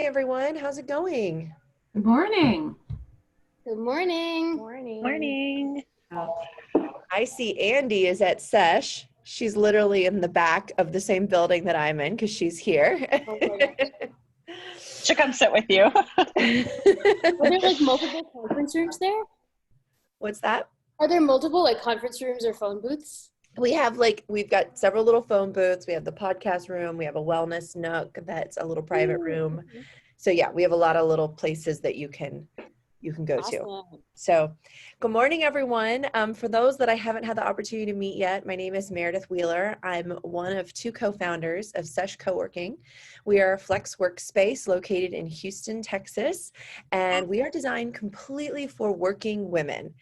everyone. How's it going? Good morning. Good morning. Morning. I see Andy is at Sesh. She's literally in the back of the same building that I'm in because she's here. Should come sit with you. Are there like multiple conference rooms there? What's that? Are there multiple like conference rooms or phone booths? We've got several little phone booths. We have the podcast room. We have a wellness nook that's a little private room. So yeah, we have a lot of little places that you can go to. So good morning, everyone. For those that I haven't had the opportunity to meet yet, my name is Meredith Wheeler. I'm one of two co-founders of Sesh Co-working. We are a flex workspace located in Houston, Texas, and we are designed completely for working women.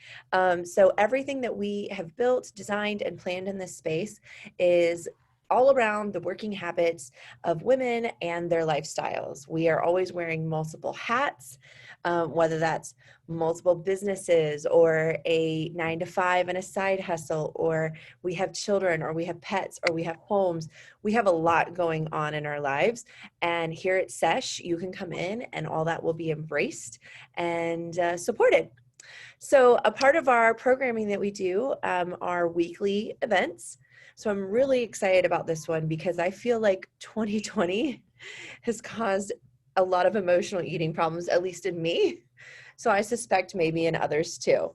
So everything that we have built, designed, and planned in this space is all around the working habits of women and their lifestyles. We are always wearing multiple hats, whether that's multiple businesses or a 9-to-5 and a side hustle, or we have children, or we have pets, or we have homes. We have a lot going on in our lives. And here at Sesh, you can come in and all that will be embraced and supported. So a part of our programming that we do are weekly events. So I'm really excited about this one because I feel like 2020 has caused a lot of emotional eating problems, at least in me. So I suspect maybe in others too.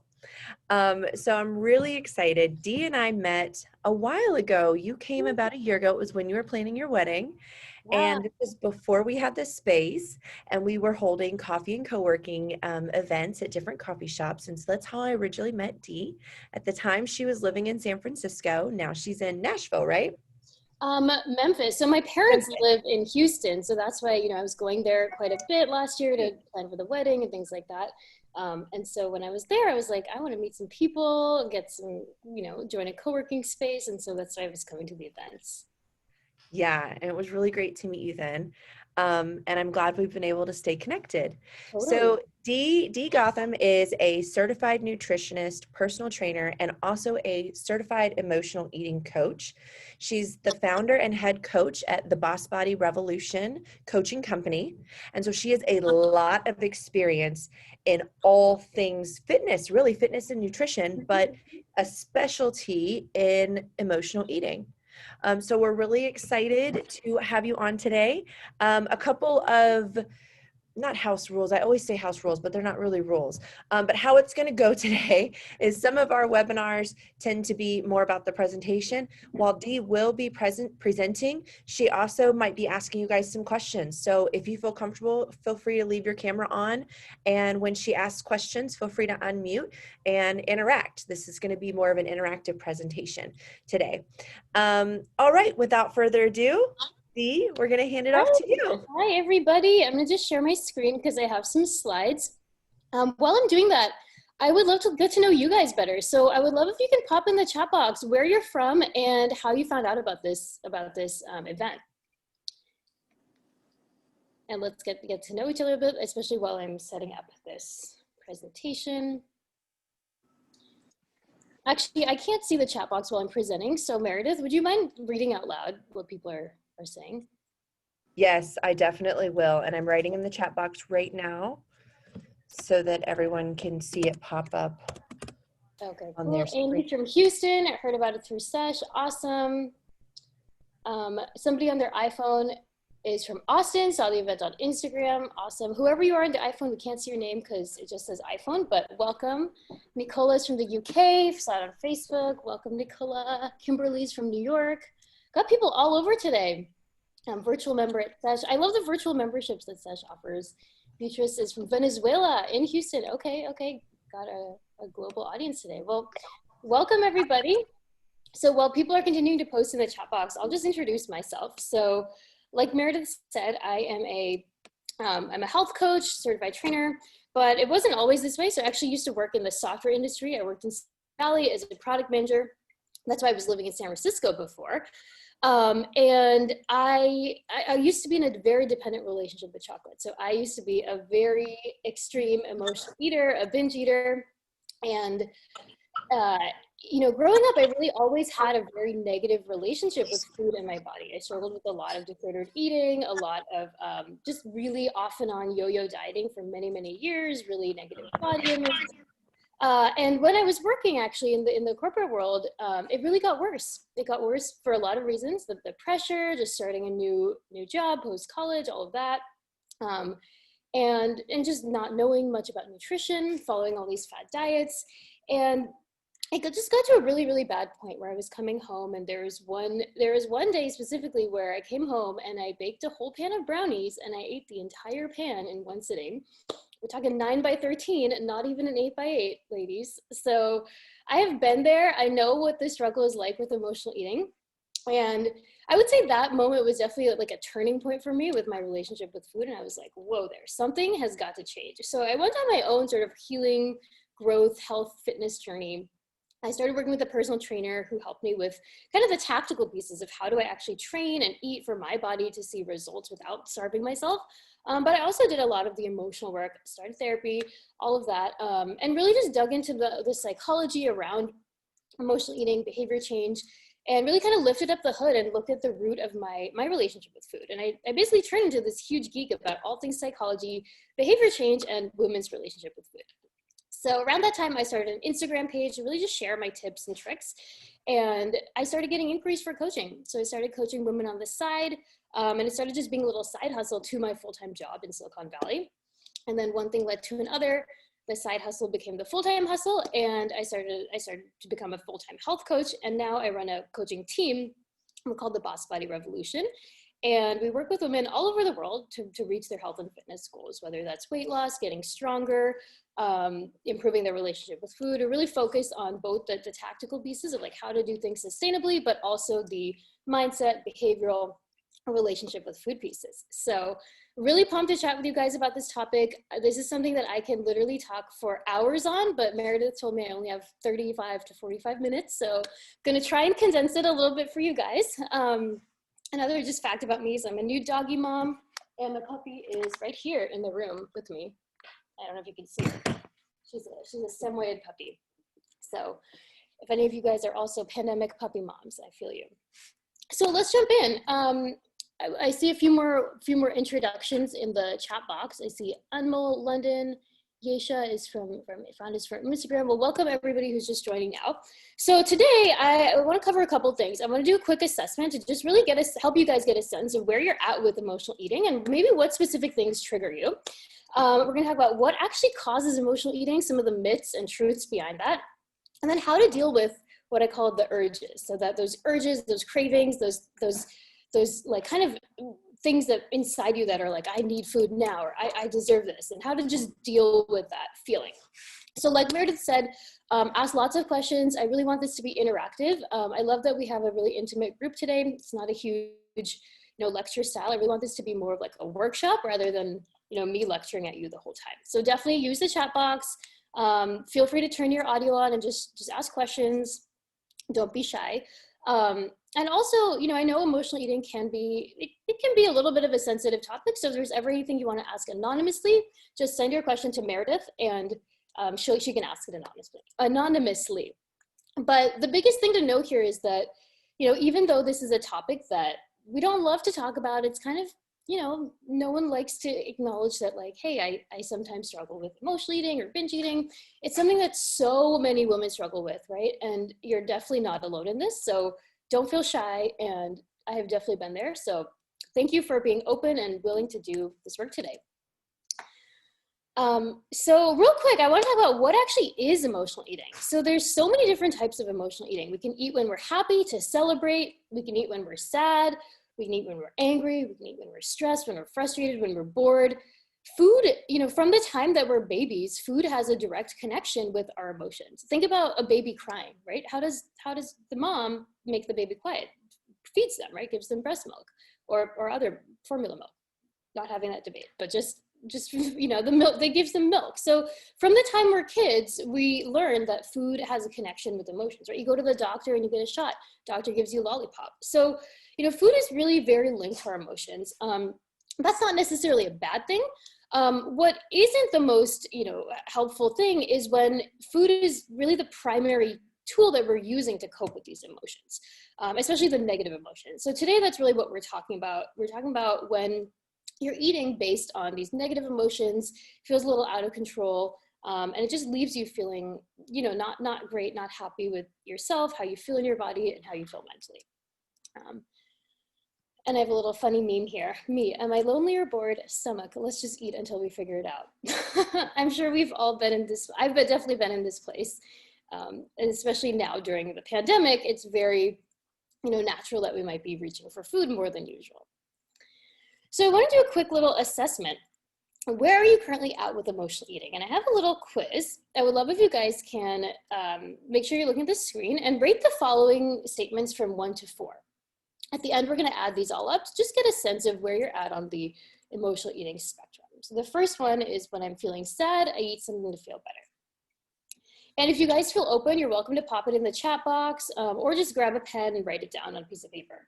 So I'm really excited. Dee and I met a while ago. You came about a year ago. It was when you were planning your wedding. Yeah. And it was before we had this space, and we were holding coffee and co-working events at different coffee shops. And so that's how I originally met Dee. At the time, she was living in San Francisco. Now she's in Nashville, right? Memphis. So my parents live in Houston, so that's why I was going there quite a bit last year to plan for the wedding and things like that. And so when I was there, I was like, I want to meet some people, get some, join a co-working space, and so that's why I was coming to the events. Yeah, and it was really great to meet you then. And I'm glad we've been able to stay connected. Totally. So Dee Gautham is a certified nutritionist, personal trainer, and also a certified emotional eating coach. She's the founder and head coach at the Boss Body Revolution coaching company. And so she has a lot of experience in all things fitness, really fitness and nutrition, but a specialty in emotional eating. So we're really excited to have you on today. A couple of, not house rules, I always say house rules, but they're not really rules. But how it's going to go today is some of our webinars tend to be more about the presentation. While Dee will be presenting, she also might be asking you guys some questions. So if you feel comfortable, feel free to leave your camera on. And when she asks questions, feel free to unmute and interact. This is going to be more of an interactive presentation today. All right, without further ado, Dee, we're going to hand it off to you. Hi, everybody. I'm going to just share my screen because I have some slides. While I'm doing that, I would love to get to know you guys better. So I would love if you can pop in the chat box where you're from and how you found out about this event. And let's get to know each other a bit, especially while I'm setting up this presentation. Actually, I can't see the chat box while I'm presenting. So Meredith, would you mind reading out loud what people are saying? Yes, I definitely will. And I'm writing in the chat box right now so that everyone can see it pop up. Okay, on cool. their screen. Andy from Houston, I heard about it through Sesh. Awesome. Somebody on their iPhone is from Austin, saw the event on Instagram. Awesome. Whoever you are on the iPhone, we can't see your name because it just says iPhone, but welcome. Nicola's from the UK, saw it on Facebook. Welcome, Nicola. Kimberly's from New York. Got people all over today. Virtual member at Sesh. I love the virtual memberships that Sesh offers. Beatrice is from Venezuela in Houston. Okay. Got a global audience today. Well, welcome everybody. So while people are continuing to post in the chat box, I'll just introduce myself. So like Meredith said, I'm a health coach, certified trainer, but it wasn't always this way. So I actually used to work in the software industry. I worked in Silicon Valley as a product manager. That's why I was living in San Francisco before. And I used to be in a very dependent relationship with chocolate. So I used to be a very extreme emotional eater, a binge eater. And growing up, I really always had a very negative relationship with food and my body. I struggled with a lot of disordered eating, a lot of just really off and on yo-yo dieting for many, many years, really negative body image. And when I was working actually in the corporate world, it really got worse. It got worse for a lot of reasons, the pressure, just starting a new job, post-college, all of that. And just not knowing much about nutrition, following all these fad diets. And it just got to a really, really bad point where I was coming home, and there was one day specifically where I came home and I baked a whole pan of brownies and I ate the entire pan in one sitting. We're talking 9 by 13, not even an 8 by 8, ladies. So I have been there. I know what the struggle is like with emotional eating. And I would say that moment was definitely like a turning point for me with my relationship with food. And I was like, whoa, something has got to change. So I went on my own sort of healing, growth, health, fitness journey. I started working with a personal trainer who helped me with kind of the tactical pieces of how do I actually train and eat for my body to see results without starving myself. But I also did a lot of the emotional work, started therapy, all of that, and really just dug into the psychology around emotional eating, behavior change, and really kind of lifted up the hood and looked at the root of my relationship with food. And I basically turned into this huge geek about all things psychology, behavior change, and women's relationship with food. So around that time, I started an Instagram page to really just share my tips and tricks. And I started getting inquiries for coaching. So I started coaching women on the side, and it started just being a little side hustle to my full-time job in Silicon Valley. And then one thing led to another. The side hustle became the full-time hustle, and I started to become a full-time health coach. And now I run a coaching team. We're called the Boss Body Revolution. And we work with women all over the world to reach their health and fitness goals, whether that's weight loss, getting stronger, improving their relationship with food, or really focus on both the tactical pieces of like how to do things sustainably, but also the mindset, behavioral, relationship with food pieces. So really pumped to chat with you guys about this topic. This is something that I can literally talk for hours on, but Meredith told me I only have 35 to 45 minutes. So I'm going to try and condense it a little bit for you guys. Another just fact about me is I'm a new doggy mom, and the puppy is right here in the room with me. I don't know if you can see her. She's a Samoyed puppy. So if any of you guys are also pandemic puppy moms, I feel you. So let's jump in. I see a few more introductions in the chat box. I see Anmol, London. Yesha is from Instagram. Well, welcome everybody who's just joining now. So today I want to cover a couple things. I'm going to do a quick assessment to just really help you guys get a sense of where you're at with emotional eating and maybe what specific things trigger you. We're going to talk about what actually causes emotional eating, some of the myths and truths behind that, and then how to deal with what I call the urges. So that those urges, those cravings, those like kind of things that inside you that are like, I need food now, or I deserve this, and how to just deal with that feeling. So like Meredith said, ask lots of questions. I really want this to be interactive. I love that we have a really intimate group today. It's not a huge, lecture style. I really want this to be more of like a workshop rather than, me lecturing at you the whole time. So definitely use the chat box. Feel free to turn your audio on and just ask questions. Don't be shy. And also, I know emotional eating can be a little bit of a sensitive topic. So if there's ever anything you want to ask anonymously, just send your question to Meredith and she can ask it anonymously. But the biggest thing to know here is that, even though this is a topic that we don't love to talk about, it's kind of, no one likes to acknowledge that like, hey, I sometimes struggle with emotional eating or binge eating. It's something that so many women struggle with, right? And you're definitely not alone in this. So don't feel shy, and I have definitely been there. So thank you for being open and willing to do this work today. So real quick, I want to talk about what actually is emotional eating. So there's so many different types of emotional eating. We can eat when we're happy to celebrate. We can eat when we're sad. We can eat when we're angry. We can eat when we're stressed, when we're frustrated, when we're bored. Food, from the time that we're babies, food has a direct connection with our emotions. Think about a baby crying, right? How does the mom make the baby quiet? Feeds them, right? Gives them breast milk or other formula milk. Not having that debate, but just the milk, they gives them milk. So from the time we're kids, we learn that food has a connection with emotions, right? You go to the doctor and you get a shot. Doctor gives you a lollipop. So, food is really very linked to our emotions. That's not necessarily a bad thing. What isn't the most, helpful thing is when food is really the primary tool that we're using to cope with these emotions, especially the negative emotions. So today, that's really what we're talking about. We're talking about when you're eating based on these negative emotions, feels a little out of control, and it just leaves you feeling, not great, not happy with yourself, how you feel in your body, and how you feel mentally. And I have a little funny meme here. Me, am I lonely or bored? Stomach, let's just eat until we figure it out. I'm sure we've all been in this, definitely been in this place. And especially now during the pandemic, it's very, natural that we might be reaching for food more than usual. So I want to do a quick little assessment. Where are you currently at with emotional eating? And I have a little quiz. I would love if you guys can make sure you're looking at the screen and rate the following statements from 1 to 4. At the end, we're going to add these all up to just get a sense of where you're at on the emotional eating spectrum. So the first one is, when I'm feeling sad, I eat something to feel better. And if you guys feel open, you're welcome to pop it in the chat box, or just grab a pen and write it down on a piece of paper.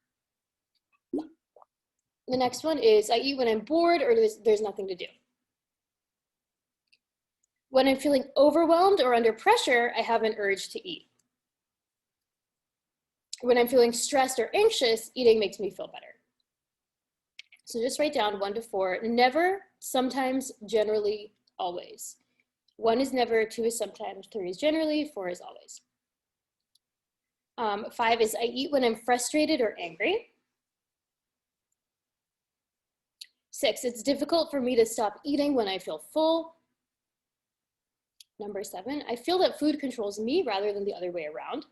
The next one is, I eat when I'm bored or there's nothing to do. When I'm feeling overwhelmed or under pressure, I have an urge to eat. When I'm feeling stressed or anxious, eating makes me feel better. So just write down 1 to 4. Never, sometimes, generally, always. 1 is never, 2 is sometimes, 3 is generally, 4 is always. 5 is, I eat when I'm frustrated or angry. 6, it's difficult for me to stop eating when I feel full. Number 7, I feel that food controls me rather than the other way around.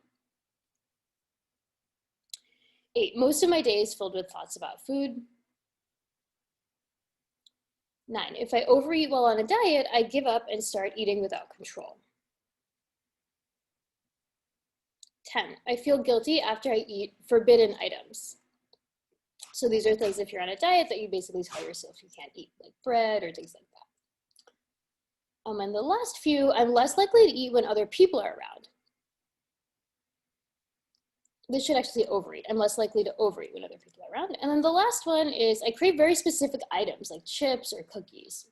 8, most of my day is filled with thoughts about food. 9, if I overeat while on a diet, I give up and start eating without control. 10, I feel guilty after I eat forbidden items. So these are things, if you're on a diet, that you basically tell yourself you can't eat, like bread or things like that. And the last few, I'm less likely to eat when other people are around. This should actually say overeat. I'm less likely to overeat when other people are around. And then the last one is, I crave very specific items like chips or cookies.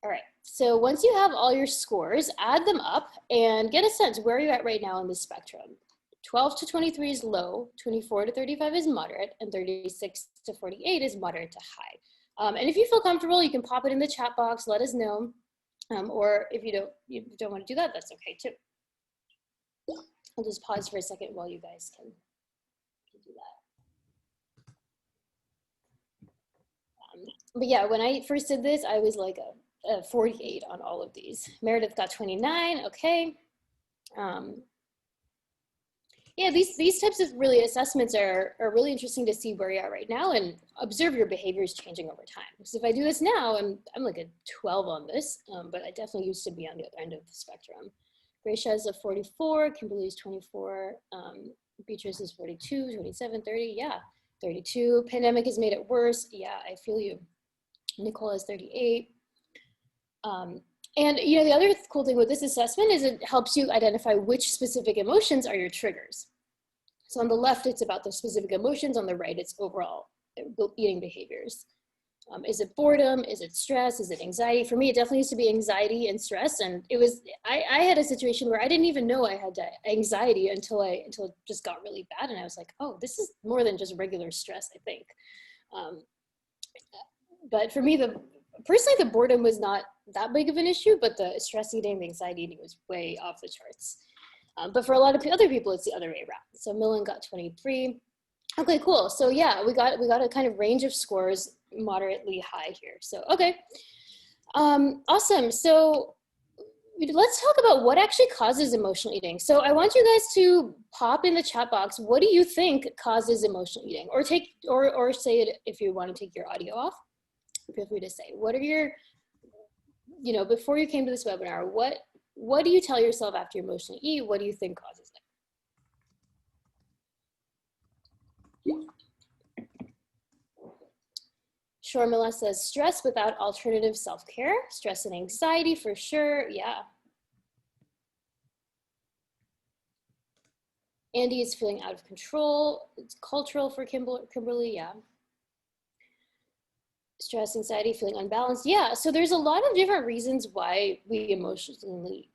All right, so once you have all your scores, add them up and get a sense where you're at right now on the spectrum. 12 to 23 is low, 24 to 35 is moderate, and 36 to 48 is moderate to high. And if you feel comfortable, you can pop it in the chat box, let us know. Or if you don't want to do that, that's okay too. I'll just pause for a second while you guys can do that. But yeah, when I first did this, I was like a 48 on all of these. Meredith got 29, okay. Yeah, these types of really assessments are really interesting to see where you are right now and observe your behaviors changing over time. Because if I do this now, I'm like a 12 on this, but I definitely used to be on the other end of the spectrum. Gracia is a 44, Kimberly is 24, Beatrice is 42, 27, 30, yeah, 32. Pandemic has made it worse, yeah, I feel you. Nicole is 38. And the other cool thing with this assessment is it helps you identify which specific emotions are your triggers. So on the left, it's about the specific emotions. On the right, it's overall eating behaviors. Is it boredom? Is it stress? Is it anxiety? For me, it definitely used to be anxiety and stress. And it was, I had a situation where I didn't even know I had anxiety until it just got really bad. And I was like, oh, this is more than just regular stress, I think. But for me, personally, the boredom was not that big of an issue, but the stress eating, the anxiety eating was way off the charts. But for a lot of other people, it's the other way around. So Millen got 23. Okay, cool. So yeah, we got a kind of range of scores, moderately high here. So, okay. Awesome. So let's talk about what actually causes emotional eating. So I want you guys to pop in the chat box, what do you think causes emotional eating? Or or say it if you want to take your audio off. Feel free to say, what are your, before you came to this webinar, what do you tell yourself after you emotionally eat? What do you think causes it? Shormila says stress without alternative self-care, stress and anxiety for sure, yeah. Andy is feeling out of control. It's cultural for Kimberly, yeah. Stress, anxiety, feeling unbalanced. Yeah, so there's a lot of different reasons why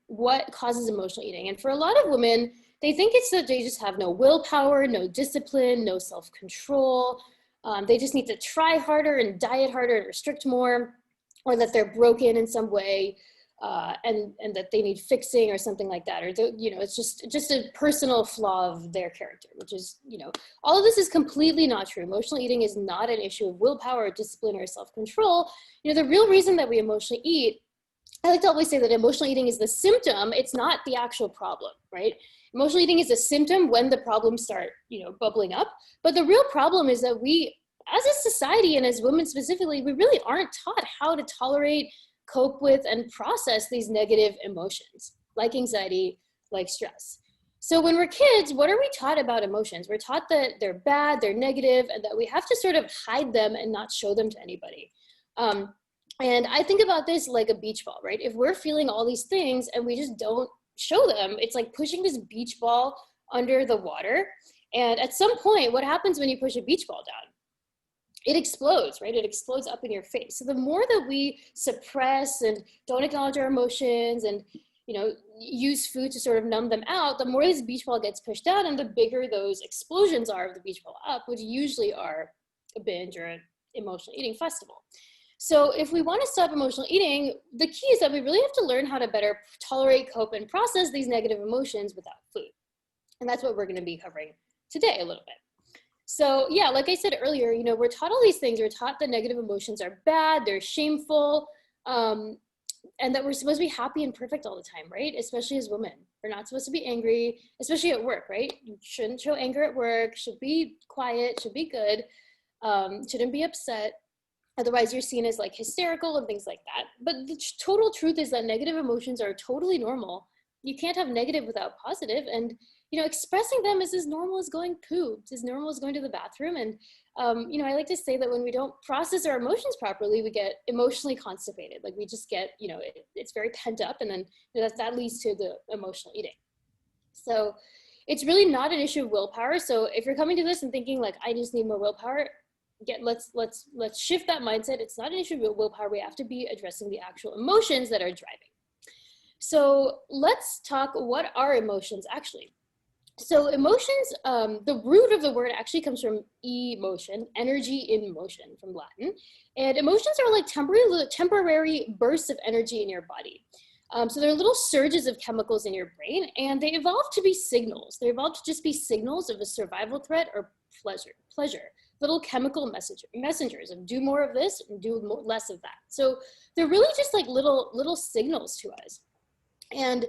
what causes emotional eating. And for a lot of women, they think it's that they just have no willpower, no discipline, no self-control. They just need to try harder and diet harder and restrict more, or that they're broken in some way, and that they need fixing or something like that, or it's just a personal flaw of their character, which is, all of this is completely not true. Emotional eating is not an issue of willpower or discipline or self-control. The real reason that we emotionally eat, I like to always say that emotional eating is the symptom. It's not the actual problem, right? Emotional eating is a symptom when the problems start, bubbling up. But the real problem is that we, as a society and as women specifically, we really aren't taught how to tolerate, cope with, and process these negative emotions, like anxiety, like stress. So when we're kids, what are we taught about emotions? We're taught that they're bad, they're negative, and that we have to sort of hide them and not show them to anybody. And I think about this like a beach ball, right? If we're feeling all these things and we just don't show them, it's like pushing this beach ball under the water. And at some point, what happens when you push a beach ball down? It explodes, right? It explodes up in your face. So the more that we suppress and don't acknowledge our emotions and, use food to sort of numb them out, the more this beach ball gets pushed down and the bigger those explosions are of the beach ball up, which usually are a binge or an emotional eating festival. So if we want to stop emotional eating, the key is that we really have to learn how to better tolerate, cope, and process these negative emotions without food. And that's what we're going to be covering today a little bit. So yeah, like I said earlier, we're taught all these things. We're taught that negative emotions are bad, they're shameful, and that we're supposed to be happy and perfect all the time, right? Especially as women. We're not supposed to be angry, especially at work, right? You shouldn't show anger at work, should be quiet, should be good, shouldn't be upset. Otherwise, you're seen as like hysterical and things like that. But the total truth is that negative emotions are totally normal. You can't have negative without positive. And, expressing them is as normal as going poo. It's as normal as going to the bathroom. And, I like to say that when we don't process our emotions properly, we get emotionally constipated. Like we just get, it's very pent up. And then that leads to the emotional eating. So it's really not an issue of willpower. So if you're coming to this and thinking like, I just need more willpower, let's shift that mindset. It's not an issue of willpower. We have to be addressing the actual emotions that are driving. So let's talk, what are emotions actually? So emotions, the root of the word actually comes from emotion, energy in motion from Latin. And emotions are like temporary bursts of energy in your body. So they're little surges of chemicals in your brain, and they evolved to be signals. They evolved to just be signals of a survival threat or pleasure. Little chemical messengers of do more of this and do less of that. So they're really just like little signals to us. And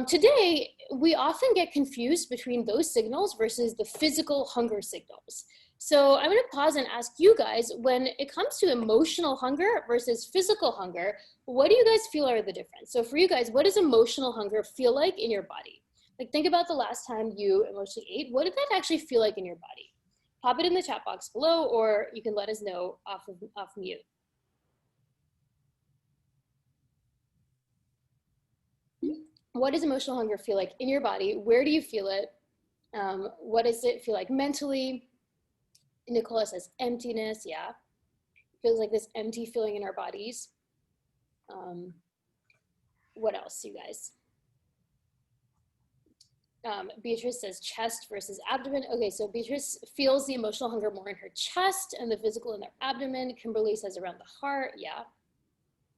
today, we often get confused between those signals versus the physical hunger signals. So I'm going to pause and ask you guys, when it comes to emotional hunger versus physical hunger, what do you guys feel are the difference? So for you guys, what does emotional hunger feel like in your body? Like think about the last time you emotionally ate. What did that actually feel like in your body? Pop it in the chat box below, or you can let us know off mute. What does emotional hunger feel like in your body? Where do you feel it? What does it feel like mentally? Nicola says emptiness. Yeah, feels like this empty feeling in our bodies. What else, you guys? Beatrice says chest versus abdomen. Okay, so Beatrice feels the emotional hunger more in her chest and the physical in their abdomen. Kimberly says around the heart. Yeah,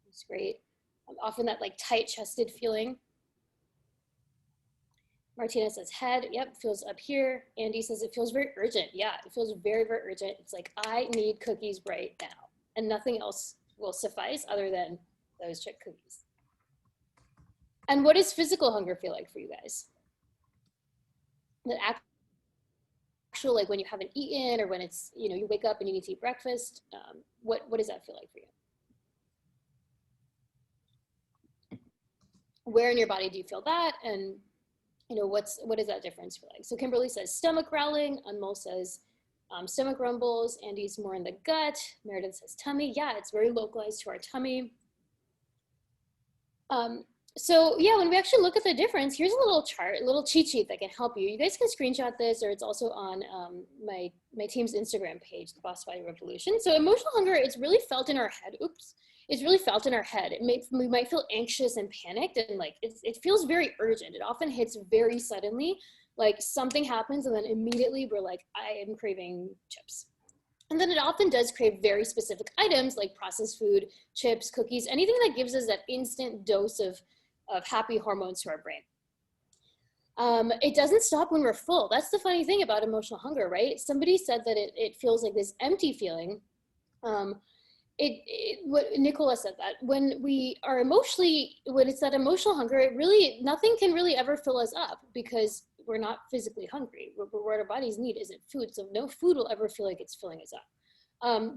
that's great. Often that like tight chested feeling. Martina says head. Yep, feels up here. Andy says it feels very urgent. Yeah, it feels very, very urgent. It's like, I need cookies right now. And nothing else will suffice other than those chick cookies. And what does physical hunger feel like for you guys? The actual, like when you haven't eaten, or when it's, you wake up and you need to eat breakfast. What does that feel like for you? Where in your body do you feel that? And what does that difference feel like? So Kimberly says stomach growling. Anmol says stomach rumbles. Andy's more in the gut. Meredith says tummy. Yeah, it's very localized to our tummy. So yeah, when we actually look at the difference, here's a little chart, a little cheat sheet that can help you. You guys can screenshot this, or it's also on my team's Instagram page, the Boss Body Revolution. So emotional hunger, it's really felt in our head. Oops. It's really felt in our head. We might feel anxious and panicked, and like it feels very urgent. It often hits very suddenly, like something happens and then immediately we're like, I am craving chips. And then it often does crave very specific items like processed food, chips, cookies, anything that gives us that instant dose of happy hormones to our brain. It doesn't stop when we're full. That's the funny thing about emotional hunger, right? Somebody said that it feels like this empty feeling. What Nicola said, that when we are when it's that emotional hunger, nothing can really ever fill us up because we're not physically hungry. What our bodies need isn't food. So no food will ever feel like it's filling us up.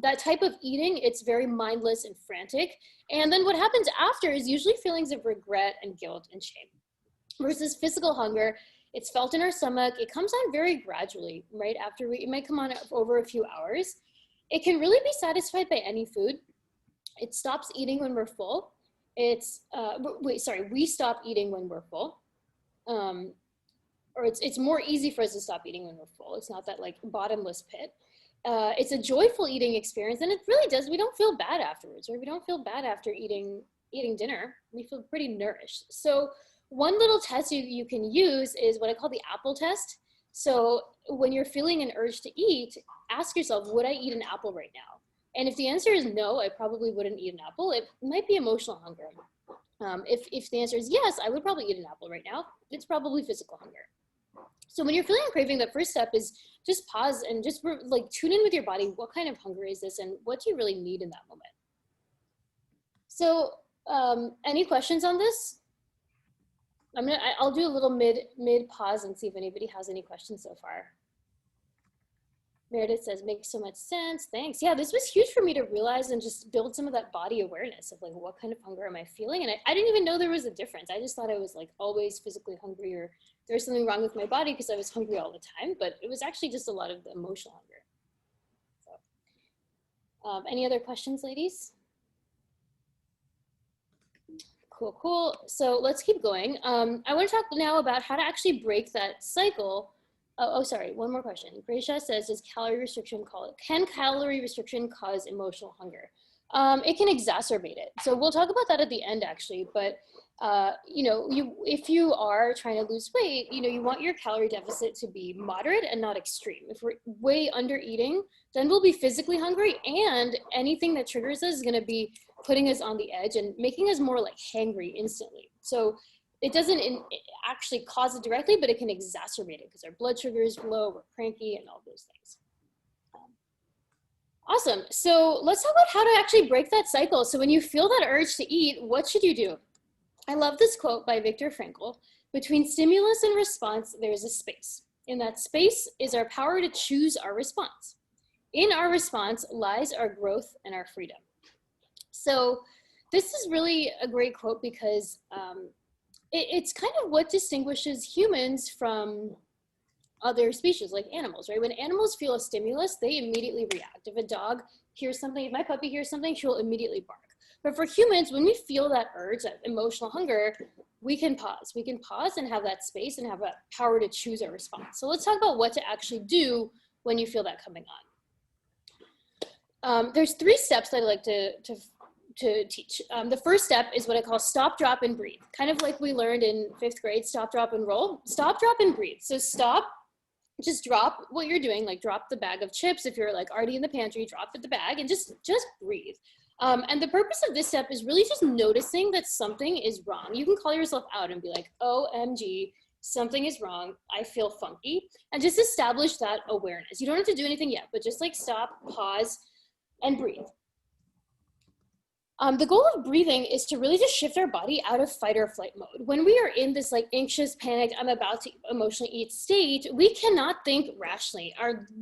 That type of eating, it's very mindless and frantic. And then what happens after is usually feelings of regret and guilt and shame. Versus physical hunger, it's felt in our stomach. It comes on very gradually, right? It might come on over a few hours. It can really be satisfied by any food. It stops eating when we're full. We stop eating when we're full. Or it's more easy for us to stop eating when we're full. It's not that like bottomless pit. It's a joyful eating experience, and it really does. We don't feel bad afterwards, right? We don't feel bad after eating dinner. We feel pretty nourished. So one little test you can use is what I call the apple test. So when you're feeling an urge to eat, ask yourself, would I eat an apple right now? And if the answer is no, I probably wouldn't eat an apple. It might be emotional hunger. If the answer is yes, I would probably eat an apple right now, it's probably physical hunger. So when you're feeling a craving, the first step is just pause and just like tune in with your body. What kind of hunger is this, and what do you really need in that moment? So any questions on this? I'll do a little mid pause and see if anybody has any questions so far. Meredith says, makes so much sense. Thanks. Yeah, this was huge for me to realize and just build some of that body awareness of like, what kind of hunger am I feeling? And I didn't even know there was a difference. I just thought I was like always physically hungry, or there was something wrong with my body because I was hungry all the time, but it was actually just a lot of the emotional hunger. So, any other questions, ladies? Cool. So let's keep going. I want to talk now about how to actually break that cycle. Sorry, one more question. Gracia says, can calorie restriction cause emotional hunger? It can exacerbate it. So we'll talk about that at the end actually, but if you are trying to lose weight, you want your calorie deficit to be moderate and not extreme. If we're way under eating, then we'll be physically hungry, and anything that triggers us is gonna be putting us on the edge and making us more like hangry instantly. So it doesn't actually cause it directly, but it can exacerbate it because our blood sugar is low, we're cranky, and all those things. Awesome. So let's talk about how to actually break that cycle. So when you feel that urge to eat, what should you do? I love this quote by Viktor Frankl. Between stimulus and response, there is a space. In that space is our power to choose our response. In our response lies our growth and our freedom. So this is really a great quote because it's kind of what distinguishes humans from other species like animals, right? When animals feel a stimulus, they immediately react. If a dog hears something, if my puppy hears something, she'll immediately bark. But for humans, when we feel that urge, that emotional hunger, we can pause. We can pause and have that space and have that power to choose our response. So let's talk about what to actually do when you feel that coming on. There's 3 steps that I like to teach. The first step is what I call stop, drop, and breathe. Kind of like we learned in 5th grade, stop, drop, and roll. Stop, drop, and breathe. So stop, just drop what you're doing, like drop the bag of chips. If you're like already in the pantry, drop the bag and just breathe. And the purpose of this step is really just noticing that something is wrong. You can call yourself out and be like, OMG, something is wrong. I feel funky. And just establish that awareness. You don't have to do anything yet, but just like stop, pause, and breathe. The goal of breathing is to really just shift our body out of fight or flight mode. When we are in this like anxious, panicked, I'm about to emotionally eat state, we cannot think rationally.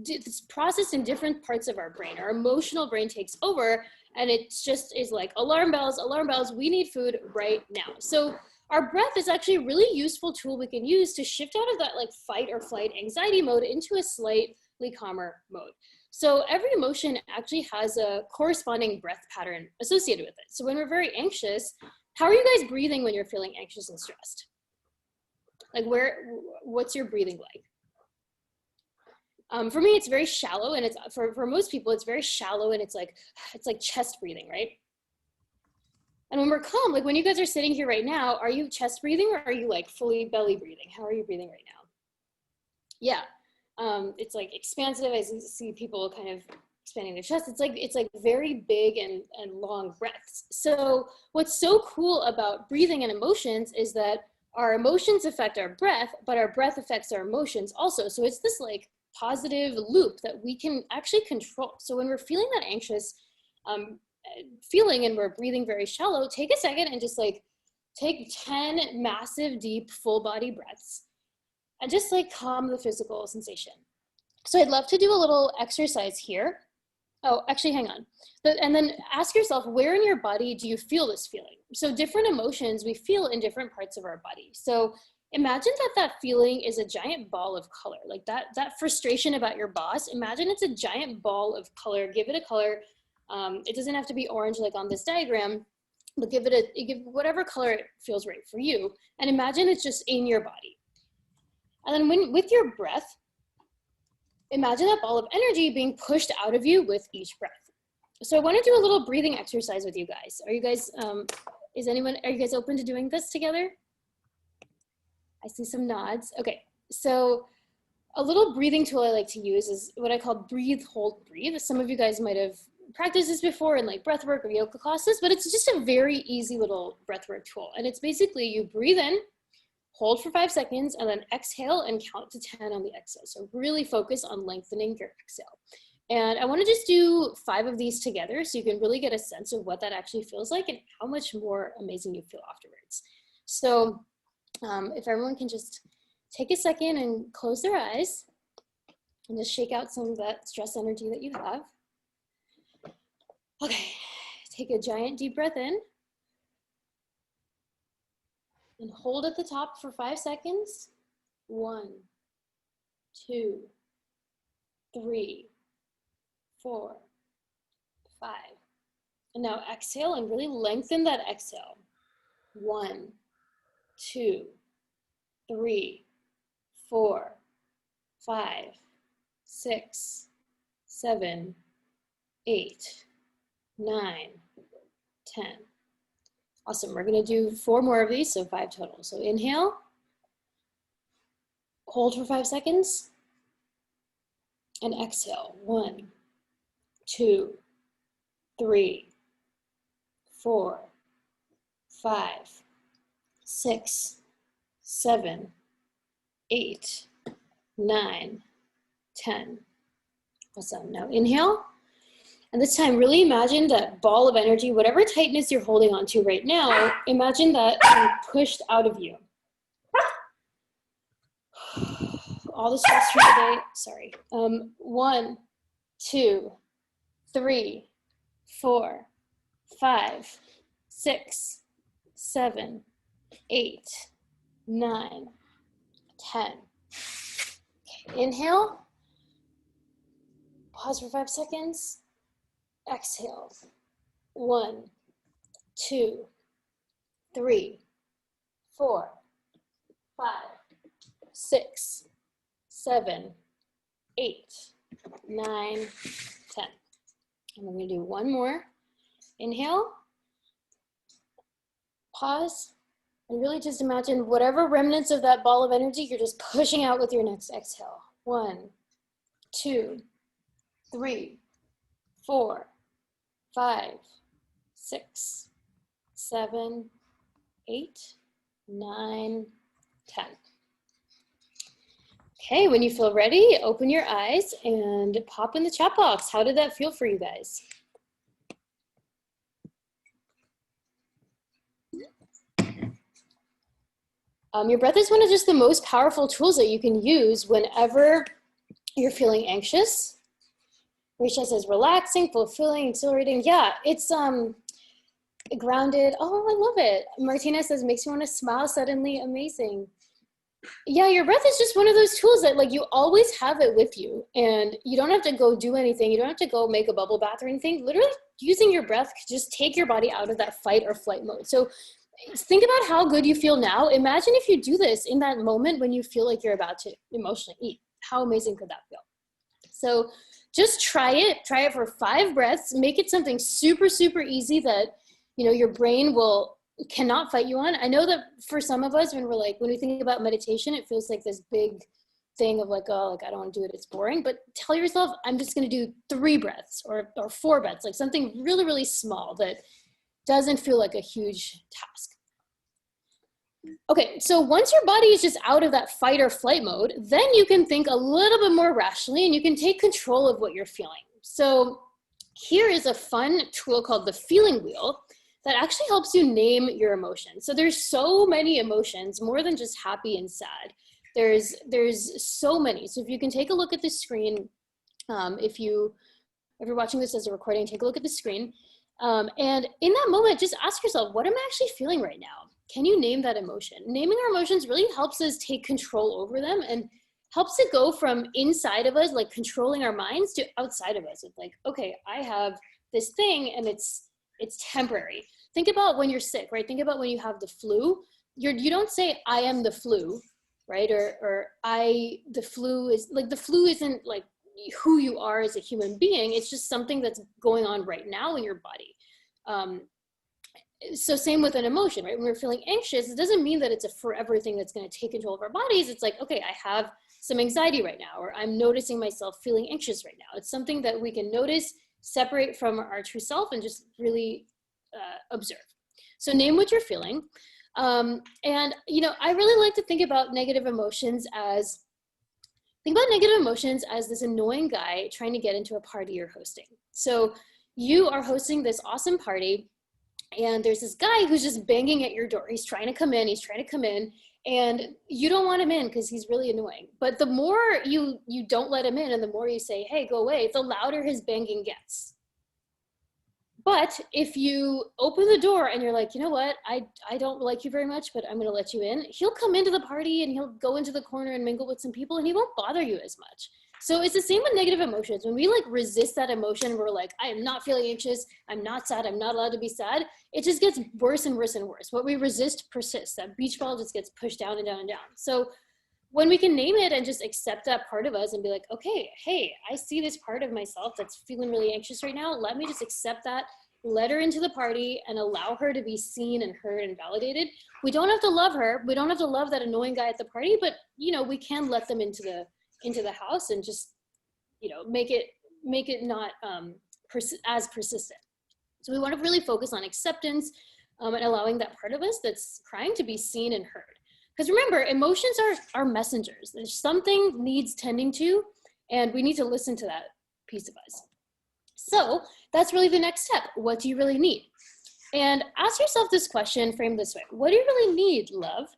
It's processed in different parts of our brain. Our emotional brain takes over, and it just is like alarm bells, we need food right now. So our breath is actually a really useful tool we can use to shift out of that like fight or flight anxiety mode into a slightly calmer mode. So every emotion actually has a corresponding breath pattern associated with it. So when we're very anxious, How are you guys breathing when you're feeling anxious and stressed? Like what's your breathing like? For me, it's very shallow, and it's for most people, it's very shallow, and it's like chest breathing, right? And when we're calm, like when you guys are sitting here right now, are you chest breathing or are you like fully belly breathing? How are you breathing right now? Yeah, it's like expansive. I see people kind of expanding their chest. It's like very big and long breaths. So what's so cool about breathing and emotions is that our emotions affect our breath, but our breath affects our emotions also. So it's this like positive loop that we can actually control. So when we're feeling that anxious feeling and we're breathing very shallow, take a second and just like take 10 massive, deep, full body breaths and just like calm the physical sensation. So I'd love to do a little exercise here. Oh, actually, hang on. And then ask yourself, where in your body do you feel this feeling? So different emotions we feel in different parts of our body. So imagine that feeling is a giant ball of color, like that frustration about your boss. Imagine it's a giant ball of color. Give it a color. It doesn't have to be orange like on this diagram, but give whatever color it feels right for you. And imagine it's just in your body. And then with your breath, imagine that ball of energy being pushed out of you with each breath. So I want to do a little breathing exercise with you guys. Are you guys, are you guys open to doing this together? I see some nods. Okay, so a little breathing tool I like to use is what I call breathe, hold, breathe. Some of you guys might have practiced this before in like breathwork or yoga classes, but it's just a very easy little breathwork tool. And it's basically you breathe in, hold for 5 seconds, and then exhale and count to 10 on the exhale. So really focus on lengthening your exhale. And I want to just do 5 of these together so you can really get a sense of what that actually feels like and how much more amazing you feel afterwards. So if everyone can just take a second and close their eyes and just shake out some of that stress energy that you have. Okay, take a giant deep breath in. And hold at the top for 5 seconds. 1, 2, 3, 4, 5. And now exhale and really lengthen that exhale. 1, 2, 3, 4, 5, 6, 7, 8, 9, 10. Awesome, we're gonna do 4 more of these, so 5 total. So inhale, hold for 5 seconds, and exhale. 1, 2, 3, 4, 5, 6, 7, 8, 9, 10. Awesome, now inhale. And this time, really imagine that ball of energy, whatever tightness you're holding on to right now, imagine that being pushed out of you. All the stress for today, sorry. 1, 2, 3, 4, 5, 6, 7, 8, 9, 10. Okay, inhale. Pause for 5 seconds. Exhale. 1, 2, 3, 4, 5, 6, 7, 8, 9, 10. And we're going to do one more. Inhale. Pause. And really just imagine whatever remnants of that ball of energy you're just pushing out with your next exhale. 1, 2, 3, 4, 5, 6, 7, 8, 9, 10. Okay, when you feel ready, open your eyes and pop in the chat box. How did that feel for you guys? Your breath is one of just the most powerful tools that you can use whenever you're feeling anxious. Risha says relaxing, fulfilling, exhilarating. Yeah, it's grounded. Oh, I love it. Martina says makes you want to smile suddenly. Amazing. Yeah, your breath is just one of those tools that like you always have it with you and you don't have to go do anything. You don't have to go make a bubble bath or anything. Literally using your breath could just take your body out of that fight or flight mode. So think about how good you feel now. Imagine if you do this in that moment when you feel like you're about to emotionally eat. How amazing could that feel? So just try it for 5 breaths, make it something super, super easy that, your brain cannot fight you on. I know that for some of us, when we think about meditation, it feels like this big thing of like, oh, like I don't want to do it, it's boring. But tell yourself, I'm just going to do 3 breaths or 4 breaths, like something really, really small that doesn't feel like a huge task. Okay, so once your body is just out of that fight or flight mode, then you can think a little bit more rationally and you can take control of what you're feeling. So here is a fun tool called the feeling wheel that actually helps you name your emotions. So there's so many emotions, more than just happy and sad. There's so many. So if you can take a look at the screen, if you're watching this as a recording, take a look at the screen. And in that moment, just ask yourself, what am I actually feeling right now? Can you name that emotion? Naming our emotions really helps us take control over them and helps it go from inside of us, like controlling our minds, to outside of us. It's like, okay, I have this thing and it's temporary. Think about when you're sick, right? Think about when you have the flu. You don't say, I am the flu, right? Or the flu isn't like who you are as a human being. It's just something that's going on right now in your body. So same with an emotion, right? When we're feeling anxious, it doesn't mean that it's a forever thing that's going to take control of our bodies. It's like, okay, I have some anxiety right now, or I'm noticing myself feeling anxious right now. It's something that we can notice, separate from our true self, and just really observe. So name what you're feeling. And, I really like to think about negative emotions as this annoying guy trying to get into a party you're hosting. So you are hosting this awesome party, and there's this guy who's just banging at your door. He's trying to come in, and you don't want him in because he's really annoying. But the more you don't let him in, and the more you say, hey, go away, the louder his banging gets. But if you open the door and you're like, you know what, I don't like you very much, but I'm going to let you in, he'll come into the party and he'll go into the corner and mingle with some people, and he won't bother you as much. So it's the same with negative emotions. When we resist that emotion, we're like, I am not feeling anxious, I'm not sad, I'm not allowed to be sad, it just gets worse and worse and worse. What we resist persists. That beach ball just gets pushed down and down and down. So when we can name it and just accept that part of us and be like, okay, hey, I see this part of myself that's feeling really anxious right now. Let me just accept that, let her into the party, and allow her to be seen and heard and validated. We don't have to love her. We don't have to love that annoying guy at the party, but we can let them into the house and just, make it not as persistent. So we want to really focus on acceptance and allowing that part of us that's crying to be seen and heard. Because remember, emotions are messengers. There's something needs tending to, and we need to listen to that piece of us. So that's really the next step. What do you really need? And ask yourself this question, framed this way. What do you really need, love?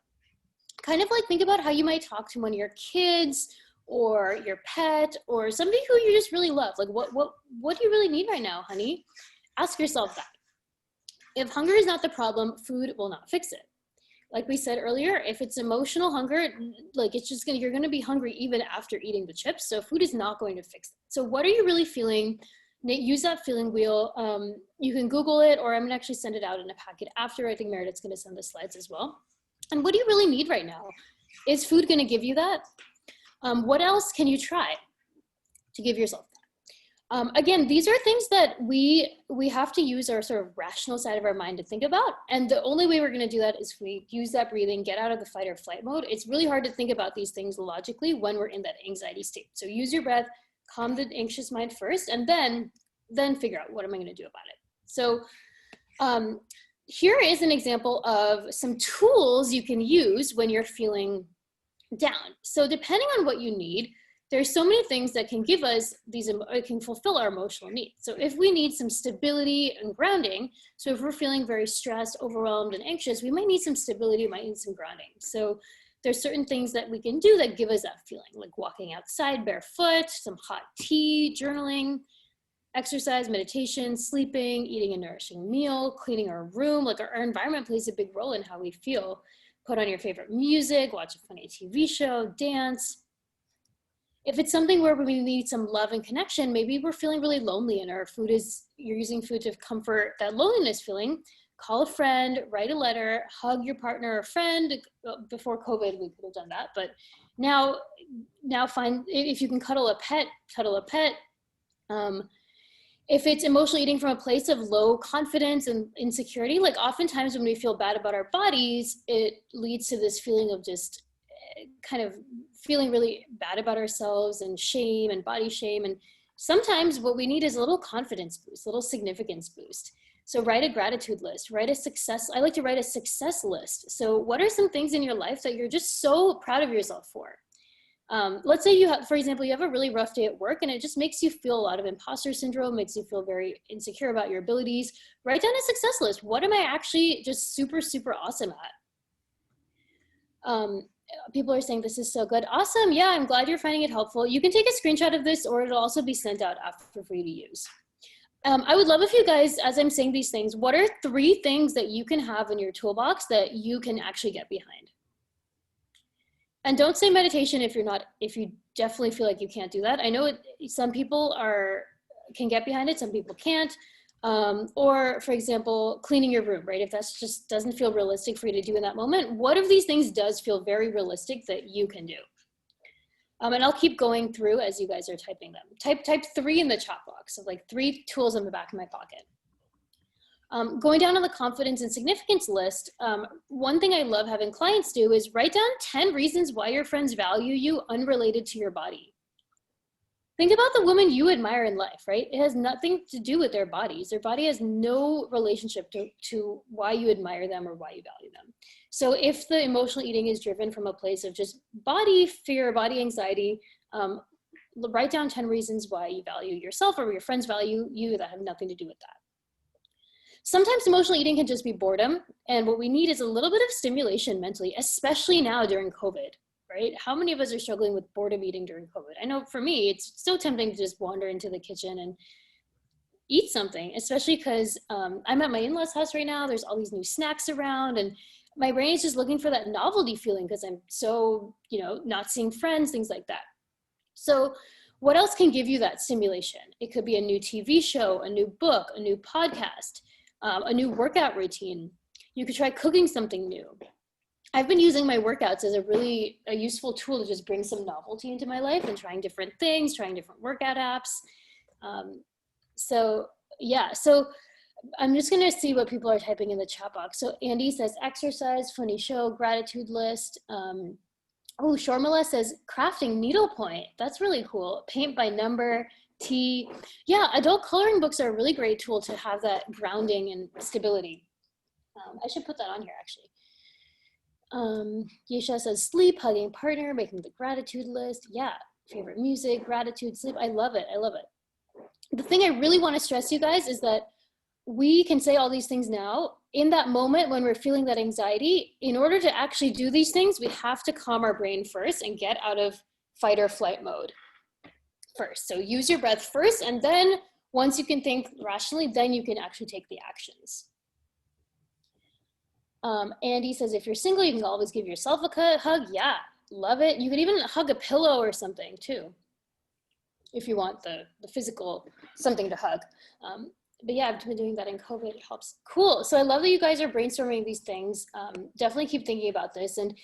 Kind of like think about how you might talk to one of your kids or your pet or somebody who you just really love. Like, what do you really need right now, honey? Ask yourself that. If hunger is not the problem, food will not fix it. Like we said earlier, if it's emotional hunger, you're gonna be hungry even after eating the chips. So food is not going to fix it. So what are you really feeling? Use that feeling wheel. You can Google it, or I'm gonna actually send it out in a packet after. I think Meredith's gonna send the slides as well. And what do you really need right now? Is food gonna give you that? What else can you try to give yourself that? Again, these are things that we have to use our sort of rational side of our mind to think about. And the only way we're going to do that is if we use that breathing, get out of the fight or flight mode. It's really hard to think about these things logically when we're in that anxiety state. So use your breath, calm the anxious mind first, and then figure out what am I going to do about it. So here is an example of some tools you can use when you're feeling down. So depending on what you need, there's so many things that can give us it can fulfill our emotional needs. So if we need some stability and grounding, so if we're feeling very stressed, overwhelmed, and anxious, we might need some stability, we might need some grounding. So there's certain things that we can do that give us that feeling, like walking outside barefoot, some hot tea, journaling, exercise, meditation, sleeping, eating a nourishing meal, cleaning our room. Like our environment plays a big role in how we feel. Put on your favorite music, watch a funny TV show, dance. If it's something where we need some love and connection, maybe we're feeling really lonely and you're using food to comfort that loneliness feeling, call a friend, write a letter, hug your partner or friend. Before COVID, we could have done that, but now find, if you can cuddle a pet, cuddle a pet. If it's emotional eating from a place of low confidence and insecurity, like oftentimes when we feel bad about our bodies, it leads to this feeling of just kind of feeling really bad about ourselves and shame and body shame. And sometimes what we need is a little confidence boost, a little significance boost. So write a gratitude list, write a success. I like to write a success list. So what are some things in your life that you're just so proud of yourself for? Let's say you have, for example, you have a really rough day at work and it just makes you feel a lot of imposter syndrome, makes you feel very insecure about your abilities. Write down a success list. What am I actually just super, super awesome at? People are saying this is so good. Awesome. Yeah, I'm glad you're finding it helpful. You can take a screenshot of this or it'll also be sent out after for you to use. I would love if you guys, as I'm saying these things, what are 3 things that you can have in your toolbox that you can actually get behind? And don't say meditation if you definitely feel like you can't do that. I know some people can get behind it, some people can't. Or for example, cleaning your room, right? If that's just doesn't feel realistic for you to do in that moment, what of these things does feel very realistic that you can do? And I'll keep going through as you guys are typing them. Type 3 in the chat box, so like 3 tools in the back of my pocket. Going down on the confidence and significance list, one thing I love having clients do is write down 10 reasons why your friends value you unrelated to your body. Think about the woman you admire in life, right? It has nothing to do with their bodies. Their body has no relationship to why you admire them or why you value them. So if the emotional eating is driven from a place of just body fear, body anxiety, write down 10 reasons why you value yourself or your friends value you that have nothing to do with that. Sometimes emotional eating can just be boredom. And what we need is a little bit of stimulation mentally, especially now during COVID, right? How many of us are struggling with boredom eating during COVID? I know for me, it's so tempting to just wander into the kitchen and eat something, especially because I'm at my in-laws' house right now. There's all these new snacks around and my brain is just looking for that novelty feeling because I'm so, not seeing friends, things like that. So what else can give you that stimulation? It could be a new TV show, a new book, a new podcast, a new workout routine. You could try cooking something new. I've been using my workouts as a useful tool to just bring some novelty into my life and trying different things, trying different workout apps. So I'm just gonna see what people are typing in the chat box. So Andy says exercise, funny show, gratitude list. Shormala says crafting needlepoint. That's really cool. Paint by number, tea. Yeah, adult coloring books are a really great tool to have that grounding and stability. I should put that on here actually. Yesha says sleep, hugging partner, making the gratitude list. Yeah, favorite music, gratitude, sleep. I love it. I love it. The thing I really want to stress you guys is that we can say all these things now. In that moment when we're feeling that anxiety, in order to actually do these things, we have to calm our brain first and get out of fight or flight mode first. So use your breath first, and then once you can think rationally, then you can actually take the actions. Andy says, if you're single, you can always give yourself a hug. Yeah, love it. You could even hug a pillow or something too, if you want the physical something to hug. But yeah, I've been doing that in COVID. It helps. Cool. So I love that you guys are brainstorming these things. Definitely keep thinking about this and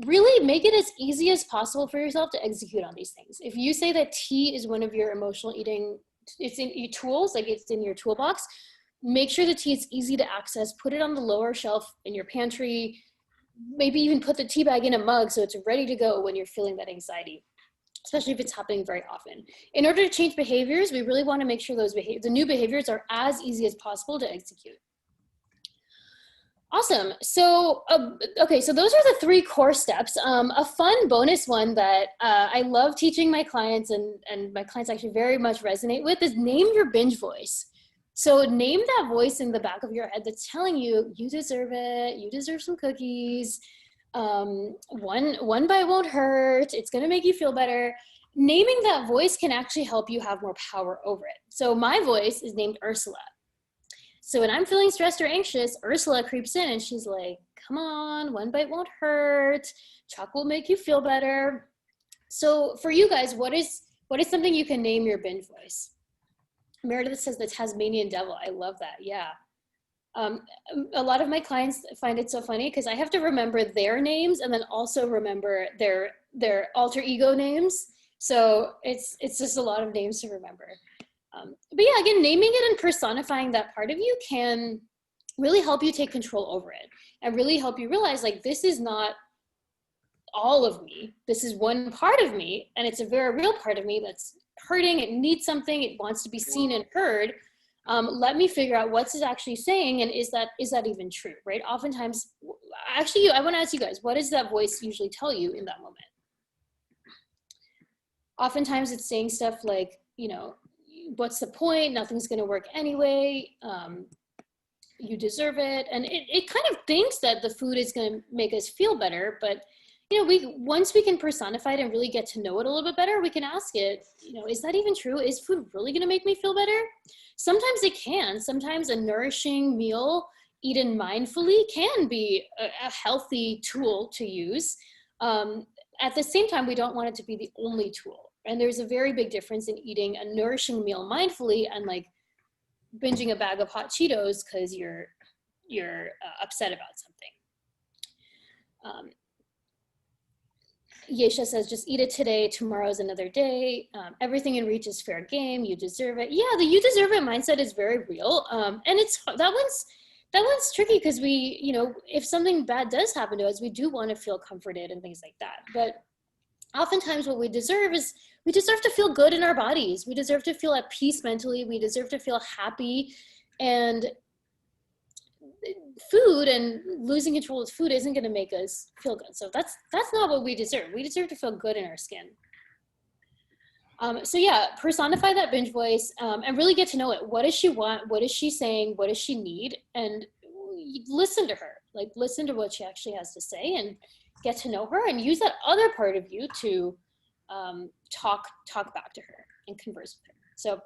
really make it as easy as possible for yourself to execute on these things. If you say that tea is one of your emotional eating, it's in your tools, like it's in your toolbox, make sure the tea is easy to access. Put it on the lower shelf in your pantry. Maybe even put the tea bag in a mug so it's ready to go when you're feeling that anxiety, especially if it's happening very often. In order to change behaviors, we really want to make sure the new behaviors are as easy as possible to execute. Awesome. So, okay, so those are the 3 core steps. A fun bonus one that I love teaching my clients and my clients actually very much resonate with is name your binge voice. So name that voice in the back of your head that's telling you, you deserve it, you deserve some cookies, one bite won't hurt, it's gonna make you feel better. Naming that voice can actually help you have more power over it. So my voice is named Ursula. So when I'm feeling stressed or anxious, Ursula creeps in and she's like, come on, one bite won't hurt, chocolate will make you feel better. So for you guys, what is something you can name your binge voice? Meredith says the Tasmanian devil. I love that. Yeah. A lot of my clients find it so funny because I have to remember their names and then also remember their alter ego names. So it's just a lot of names to remember. But yeah, again, naming it and personifying that part of you can really help you take control over it and really help you realize, like, this is not all of me. This is one part of me, and it's a very real part of me that's hurting. It needs something. It wants to be seen and heard. Let me figure out what's it actually saying, and is that even true, right? Oftentimes, actually, I want to ask you guys, what does that voice usually tell you in that moment? Oftentimes, it's saying stuff like, you know, what's the point? Nothing's going to work anyway. You deserve it. And it kind of thinks that the food is going to make us feel better. But, you know, once we can personify it and really get to know it a little bit better, we can ask it, you know, is that even true? Is food really going to make me feel better? Sometimes it can. Sometimes a nourishing meal eaten mindfully can be a healthy tool to use. At the same time, we don't want it to be the only tool. And there's a very big difference in eating a nourishing meal mindfully and like binging a bag of hot Cheetos because you're upset about something. Yesha says, just eat it today. Tomorrow's another day. Everything in reach is fair game. You deserve it. Yeah, the you deserve it mindset is very real. And that one's tricky because we, you know, if something bad does happen to us, we do want to feel comforted and things like that. But oftentimes what we deserve to feel good in our bodies. We deserve to feel at peace mentally. We deserve to feel happy. And food and losing control of food isn't going to make us feel good. So that's not what we deserve. We deserve to feel good in our skin. So yeah, personify that binge voice and really get to know it. What does she want? What is she saying? What does she need? And listen to her. Like, listen to what she actually has to say and get to know her, and use that other part of you to talk back to her and converse with her. So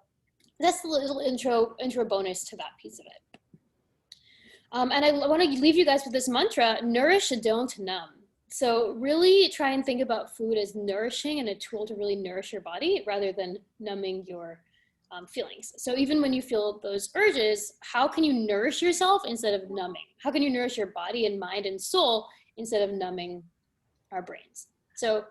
that's the little intro bonus to that piece of it. And I want to leave you guys with this mantra: nourish, don't numb. So really try and think about food as nourishing and a tool to really nourish your body rather than numbing your feelings. So even when you feel those urges, how can you nourish yourself instead of numbing? How can you nourish your body and mind and soul instead of numbing our brains? So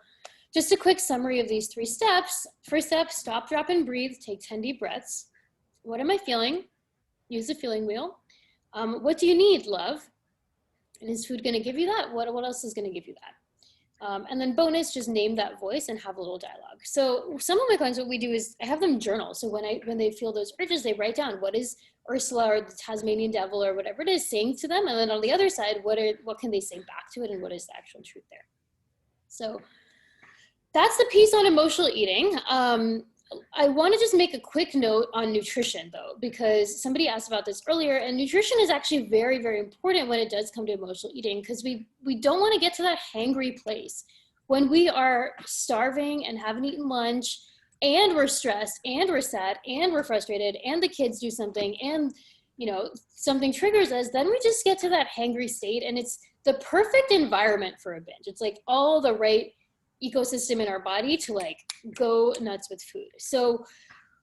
just a quick summary of these 3 steps. First step, stop, drop, and breathe. Take 10 deep breaths. What am I feeling? Use the feeling wheel. What do you need, love? And is food going to give you that? What else is going to give you that? And then bonus, just name that voice and have a little dialogue. So some of my clients, what we do is I have them journal. So when they feel those urges, they write down what is Ursula or the Tasmanian devil or whatever it is saying to them. And then on the other side, what can they say back to it, and what is the actual truth there? So that's the piece on emotional eating. I want to just make a quick note on nutrition, though, because somebody asked about this earlier, and nutrition is actually very, very important when it does come to emotional eating, because we don't want to get to that hangry place when we are starving and haven't eaten lunch, and we're stressed, and we're sad, and we're frustrated, and the kids do something, and you know something triggers us. Then we just get to that hangry state, and it's the perfect environment for a binge. It's like all the right ecosystem in our body to like go nuts with food. So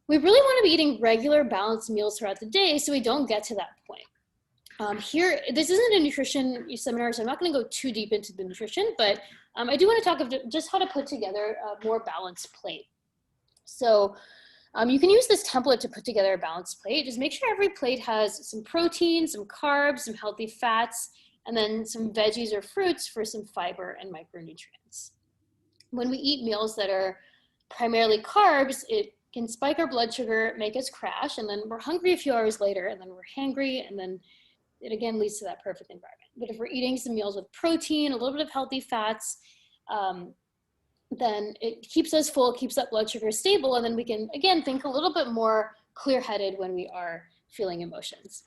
we really want to be eating regular balanced meals throughout the day so we don't get to that point. Here, this isn't a nutrition seminar, so I'm not going to go too deep into the nutrition, but I do want to talk about just how to put together a more balanced plate. So you can use this template to put together a balanced plate. Just make sure every plate has some protein, some carbs, some healthy fats, and then some veggies or fruits for some fiber and micronutrients. When we eat meals that are primarily carbs, it can spike our blood sugar, make us crash, and then we're hungry a few hours later, and then we're hangry, and then it again leads to that perfect environment. But if we're eating some meals with protein, a little bit of healthy fats, then it keeps us full, keeps that blood sugar stable, and then we can, again, think a little bit more clear-headed when we are feeling emotions.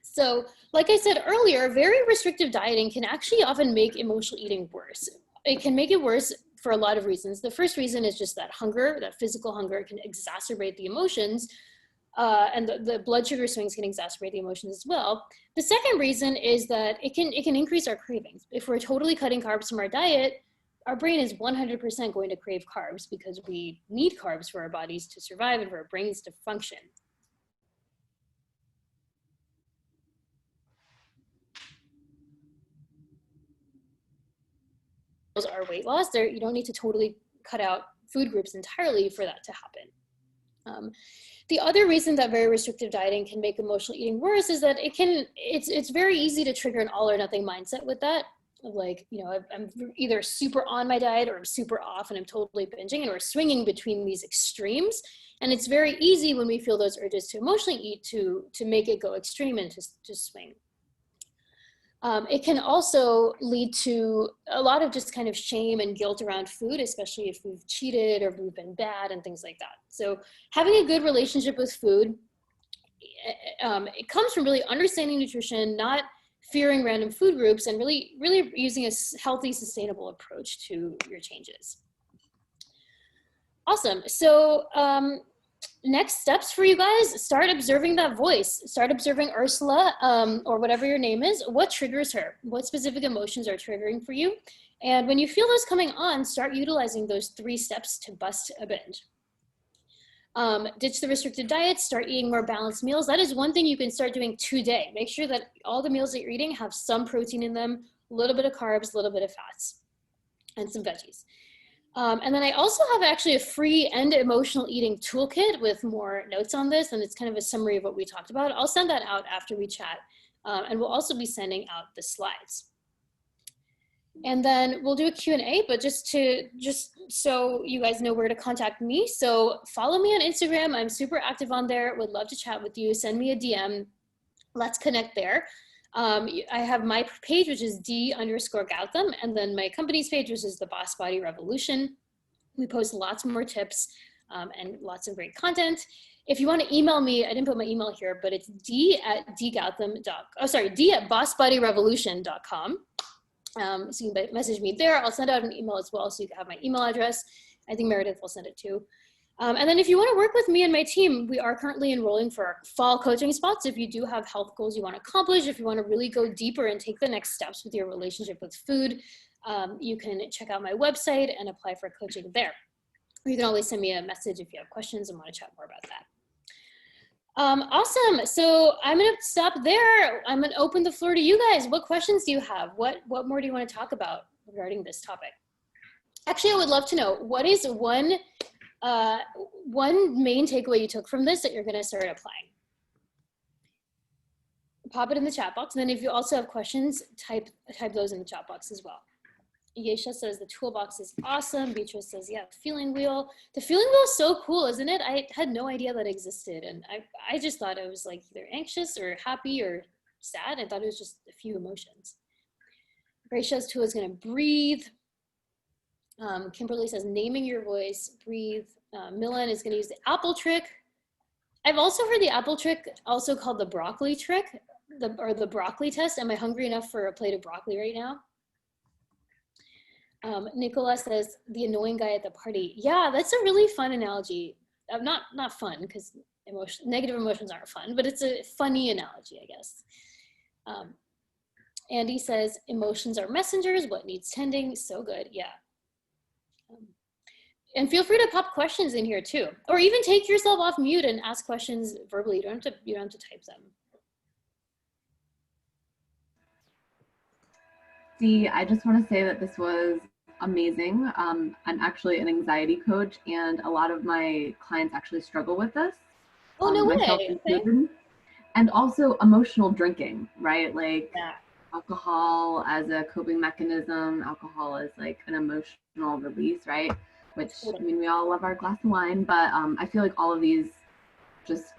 So, like I said earlier, very restrictive dieting can actually often make emotional eating worse. It can make it worse for a lot of reasons. The first reason is just that hunger, that physical hunger can exacerbate the emotions, and the blood sugar swings can exacerbate the emotions as well. The second reason is that it can increase our cravings. If we're totally cutting carbs from our diet, our brain is 100% going to crave carbs because we need carbs for our bodies to survive and for our brains to function. are weight loss. You don't need to totally cut out food groups entirely for that to happen. The other reason that very restrictive dieting can make emotional eating worse is that it's very easy to trigger an all or nothing mindset with that. Like, I'm either super on my diet or I'm super off and I'm totally binging, and we're swinging between these extremes. And it's very easy when we feel those urges to emotionally eat to make it go extreme and to swing. It can also lead to a lot of just kind of shame and guilt around food, especially if we've cheated or if we've been bad and things like that. So having a good relationship with food, it comes from really understanding nutrition, not fearing random food groups, and really using a healthy, sustainable approach to your changes. Awesome. So next steps for you guys: start observing that voice. Start observing Ursula, or whatever your name is. What triggers her? What specific emotions are triggering for you? And when you feel those coming on, start utilizing those 3 steps to bust a binge. Ditch the restricted diet, start eating more balanced meals. That is one thing you can start doing today. Make sure that all the meals that you're eating have some protein in them, a little bit of carbs, a little bit of fats, and some veggies. And then I also have actually a free End Emotional Eating toolkit with more notes on this, and it's kind of a summary of what we talked about. I'll send that out after we chat, and we'll also be sending out the slides. And then we'll do a Q&A, but just so you guys know where to contact me. So follow me on Instagram. I'm super active on there. Would love to chat with you. Send me a DM. Let's connect there. I have my page, which is D_Gautham, and then my company's page, which is the Boss Body Revolution. We post lots more tips and lots of great content. If you want to email me, I didn't put my email here, but it's d@bossbodyrevolution.com. So you can message me there. I'll send out an email as well, so you can have my email address. I think Meredith will send it too. And then if you want to work with me and my team, we are currently enrolling for our fall coaching spots. If you do have health goals you want to accomplish, if you want to really go deeper and take the next steps with your relationship with food, you can check out my website and apply for coaching there. Or you can always send me a message if you have questions and want to chat more about that. Awesome. So I'm going to stop there. I'm going to open the floor to you guys. What questions do you have? What more do you want to talk about regarding this topic? Actually, I would love to know, what is one main takeaway you took from this that you're going to start applying? Pop it in the chat box. And then if you also have questions, type those in the chat box as well. Yesha says the toolbox is awesome. Beatrice says, yeah, feeling wheel. The feeling wheel is so cool, isn't it? I had no idea that existed. And I just thought it was like either anxious or happy or sad. I thought it was just a few emotions. Gracia's tool is going to breathe. Kimberly says, naming your voice, breathe. Milan is going to use the apple trick. I've also heard the apple trick, also called the broccoli trick, or the broccoli test. Am I hungry enough for a plate of broccoli right now? Nicola says, the annoying guy at the party. Yeah, that's a really fun analogy. Not fun, because negative emotions aren't fun, but it's a funny analogy, I guess. Andy says, emotions are messengers. What needs tending? So good. Yeah. And feel free to pop questions in here too, or even take yourself off mute and ask questions verbally. You don't have to type them. Dee, I just want to say that this was amazing. I'm actually an anxiety coach, and a lot of my clients actually struggle with this. Oh, no way. Okay. And also emotional drinking, right? Like alcohol as a coping mechanism, alcohol is like an emotional release, right? Which, I mean, we all love our glass of wine, but I feel like all of these just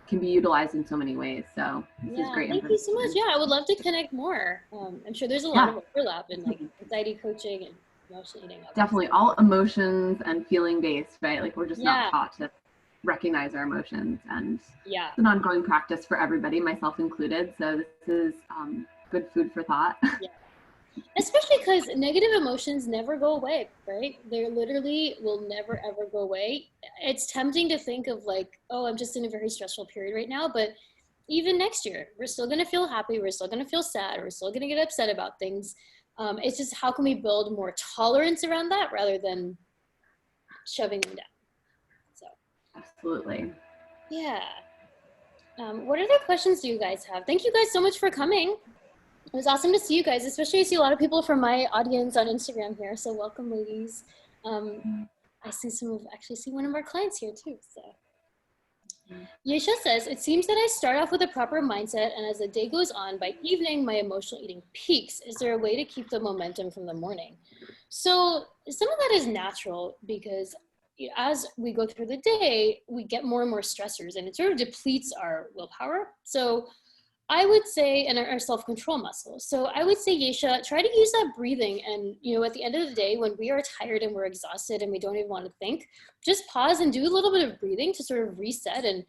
can be utilized in so many ways. So this is great. Thank you so much. Yeah, I would love to connect more. I'm sure there's a lot of overlap in like anxiety coaching and emotional eating. Definitely all emotions and feeling based, right? Like we're just not taught to recognize our emotions, and it's an ongoing practice for everybody, myself included. So this is good food for thought. Yeah. Especially because negative emotions never go away, right? They literally will never, ever go away. It's tempting to think of like, oh, I'm just in a very stressful period right now. But even next year, we're still going to feel happy. We're still going to feel sad. We're still going to get upset about things. It's just how can we build more tolerance around that rather than shoving them down? So. Absolutely. Yeah. What other questions do you guys have? Thank you guys so much for coming. It was awesome to see you guys, especially I see a lot of people from my audience on Instagram here. So welcome, ladies. I see actually see one of our clients here too. So Yesha says, it seems that I start off with a proper mindset, and as the day goes on, by evening, my emotional eating peaks. Is there a way to keep the momentum from the morning? So some of that is natural because as we go through the day, we get more and more stressors, and it sort of depletes our willpower. So I would say, and our self-control muscle. So I would say, Yesha, try to use that breathing. And, at the end of the day, when we are tired and we're exhausted and we don't even want to think, just pause and do a little bit of breathing to sort of reset and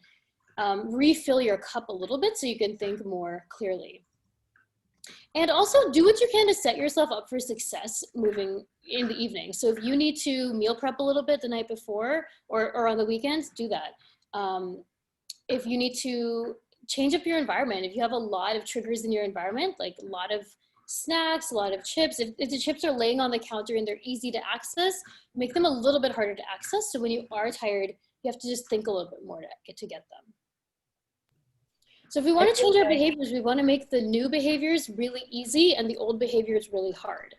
refill your cup a little bit so you can think more clearly. And also do what you can to set yourself up for success moving in the evening. So if you need to meal prep a little bit the night before or on the weekends, do that. If you need to change up your environment, if you have a lot of triggers in your environment, like a lot of snacks, a lot of chips, if the chips are laying on the counter and they're easy to access, make them a little bit harder to access. So when you are tired, you have to just think a little bit more to get them. So if we want to change our behaviors, we want to make the new behaviors really easy and the old behaviors really hard.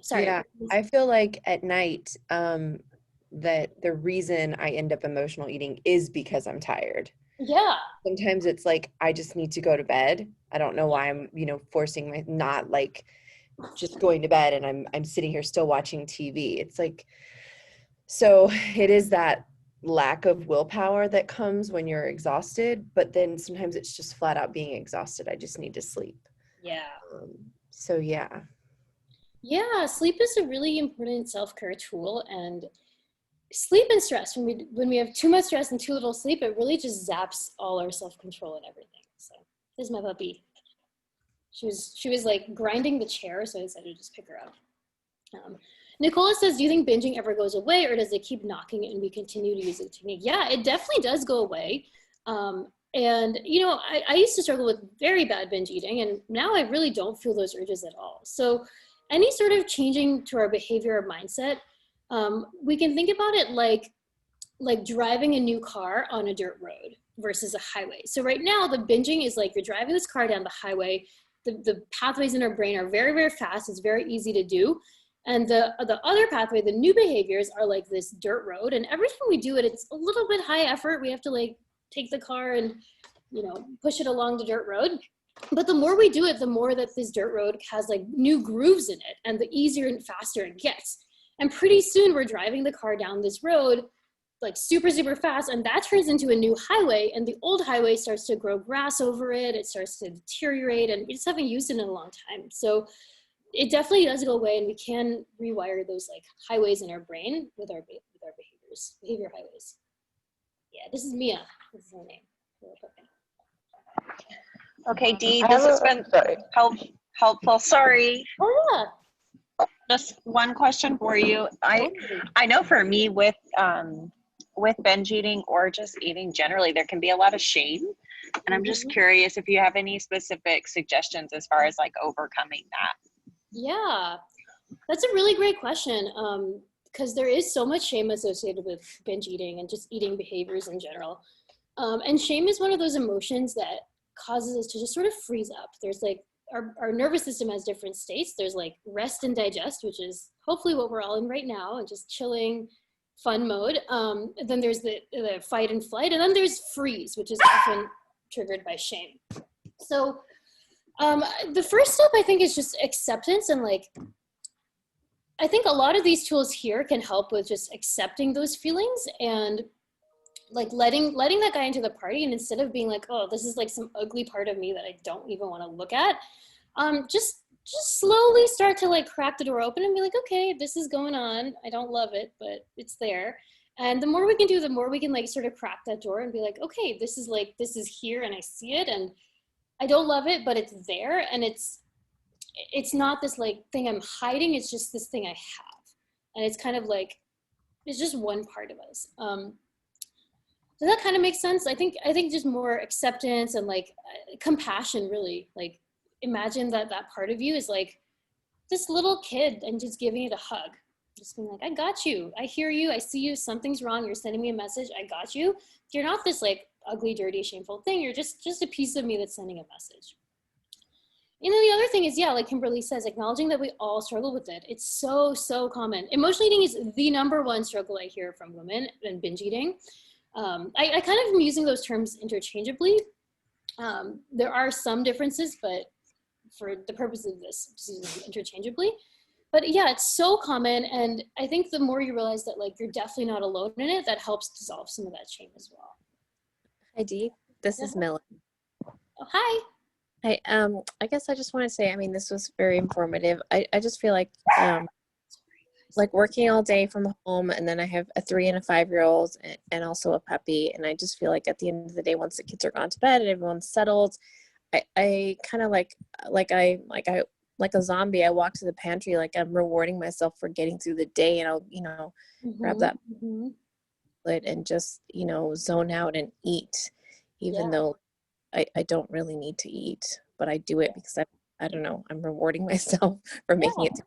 Sorry. Yeah, I feel like at night, that the reason I end up emotional eating is because I'm tired. Yeah. Sometimes it's like, I just need to go to bed. I don't know why I'm, forcing not like just going to bed and I'm sitting here still watching TV. It's like, so it is that lack of willpower that comes when you're exhausted, but then sometimes it's just flat out being exhausted. I just need to sleep. Yeah. So yeah. Yeah, sleep is a really important self-care tool, and sleep and stress, when we have too much stress and too little sleep, it really just zaps all our self-control and everything. So this is my puppy. She was like grinding the chair, so I decided to just pick her up. Nicola says, do you think binging ever goes away, or does it keep knocking and we continue to use the technique? Yeah, it definitely does go away. And, I used to struggle with very bad binge eating, and now I really don't feel those urges at all. So any sort of changing to our behavior or mindset, we can think about it like driving a new car on a dirt road versus a highway. So right now the binging is like you're driving this car down the highway. The pathways in our brain are very, very fast. It's very easy to do. And the other pathway, the new behaviors, are like this dirt road. And every time we do it, it's a little bit high effort. We have to like take the car and, push it along the dirt road. But the more we do it, the more that this dirt road has like new grooves in it, and the easier and faster it gets. And pretty soon we're driving the car down this road like super, super fast, and that turns into a new highway, and the old highway starts to grow grass over it. It starts to deteriorate, and we just haven't used it in a long time. So it definitely does go away, and we can rewire those like highways in our brain with our behaviors, behavior highways. Yeah, this is Mia. This is her name. Okay, Dee, this has been helpful. Sorry. Oh yeah. Just one question for you. I know for me with binge eating or just eating generally, there can be a lot of shame. And I'm just curious if you have any specific suggestions as far as like overcoming that. Yeah, that's a really great question. Because there is so much shame associated with binge eating and just eating behaviors in general. And shame is one of those emotions that causes us to just sort of freeze up. There's like, our nervous system has different states. There's like rest and digest, which is hopefully what we're all in right now, and just chilling, fun mode. Then there's the fight and flight, and then there's freeze, which is often triggered by shame. So the first step, I think, is just acceptance. And like, I think a lot of these tools here can help with just accepting those feelings and like letting that guy into the party. And instead of being like, oh, this is like some ugly part of me that I don't even want to look at, just slowly start to like crack the door open and be like, okay, this is going on. I don't love it, but it's there. And the more we can do, the more we can like sort of crack that door and be like, okay, this is here and I see it and I don't love it, but it's there. And it's not this like thing I'm hiding. It's just this thing I have. And it's kind of like, it's just one part of us. Does that kind of make sense? I think just more acceptance and like compassion, really. Like imagine that part of you is like this little kid and just giving it a hug. Just being like, I got you. I hear you. I see you. Something's wrong. You're sending me a message. I got you. You're not this like ugly, dirty, shameful thing. You're just a piece of me that's sending a message. You know, the other thing is, yeah, like Kimberly says, acknowledging that we all struggle with it. It's so, so common. Emotional eating is the #1 struggle I hear from women, and binge eating. I kind of am using those terms interchangeably. There are some differences, but for the purpose of this, just using them interchangeably. But yeah, it's so common. And I think the more you realize that like you're definitely not alone in it, that helps dissolve some of that shame as well. Hi, Dee. This is Millie. Oh, hi. I guess I just want to say, I mean, this was very informative. I just feel like working all day from home, and then I have a 3 and a 5-year-old and also a puppy. And I just feel like at the end of the day, once the kids are gone to bed and everyone's settled, I kind of like a zombie. I walk to the pantry, like I'm rewarding myself for getting through the day, and I'll, grab that and just, zone out and eat, even though I don't really need to eat, but I do it because I don't know, I'm rewarding myself for making it.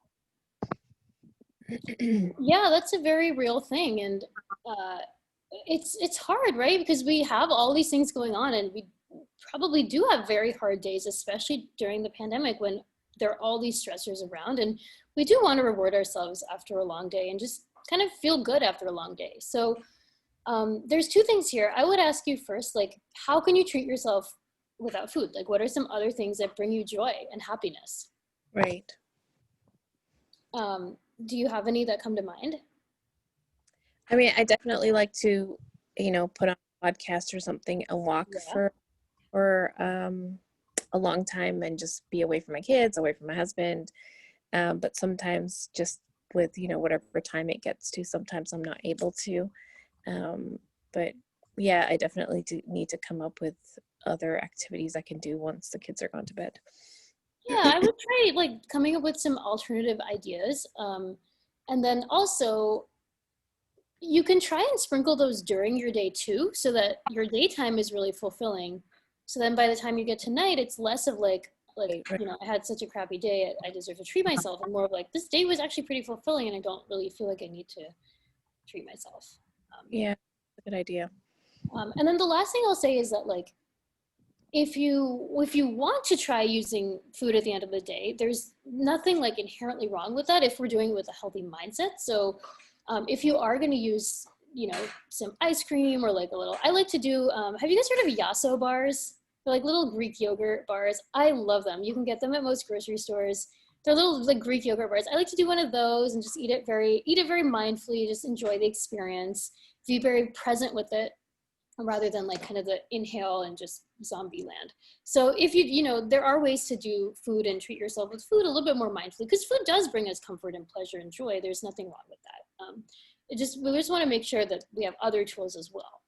Yeah, that's a very real thing. And it's hard, right? Because we have all these things going on, and we probably do have very hard days, especially during the pandemic when there are all these stressors around. And we do want to reward ourselves after a long day and just kind of feel good after a long day. So there's 2 things here. I would ask you first, like, how can you treat yourself without food? Like, what are some other things that bring you joy and happiness? Right. Do you have any that come to mind? I mean, I definitely like to, put on a podcast or something and walk for a long time and just be away from my kids, away from my husband. But sometimes just with, whatever time it gets to, sometimes I'm not able to. But yeah, I definitely do need to come up with other activities I can do once the kids are gone to bed. Yeah, I would try like coming up with some alternative ideas. And then also you can try and sprinkle those during your day too, so that your daytime is really fulfilling. So then by the time you get to night, it's less of like, I had such a crappy day, I deserve to treat myself, and more of like, this day was actually pretty fulfilling and I don't really feel like I need to treat myself. Yeah, a good idea. And then the last thing I'll say is that like, if you want to try using food at the end of the day, there's nothing like inherently wrong with that if we're doing it with a healthy mindset. So if you are going to use, some ice cream or like a little, I like to do, have you guys heard of yasso bars? They're like little Greek yogurt bars. I love them. You can get them at most grocery stores. They're little like Greek yogurt bars. I like to do one of those and just eat it very mindfully, just enjoy the experience, be very present with it, rather than like kind of the inhale and just zombie land. So if there are ways to do food and treat yourself with food a little bit more mindfully, because food does bring us comfort and pleasure and joy. There's nothing wrong with that. We just want to make sure that we have other tools as well.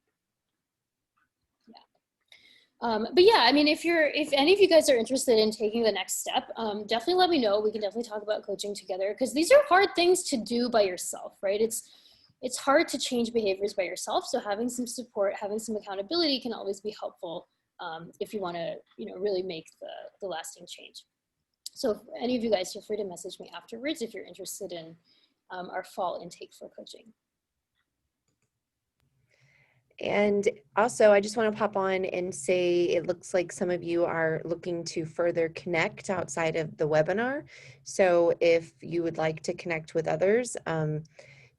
Yeah. But yeah, I mean, if any of you guys are interested in taking the next step, definitely let me know. We can definitely talk about coaching together, because these are hard things to do by yourself, right? It's hard to change behaviors by yourself. So having some support, having some accountability can always be helpful if you want to, really make the lasting change. So if any of you guys, feel free to message me afterwards if you're interested in our fall intake for coaching. And also, I just want to pop on and say, it looks like some of you are looking to further connect outside of the webinar. So if you would like to connect with others,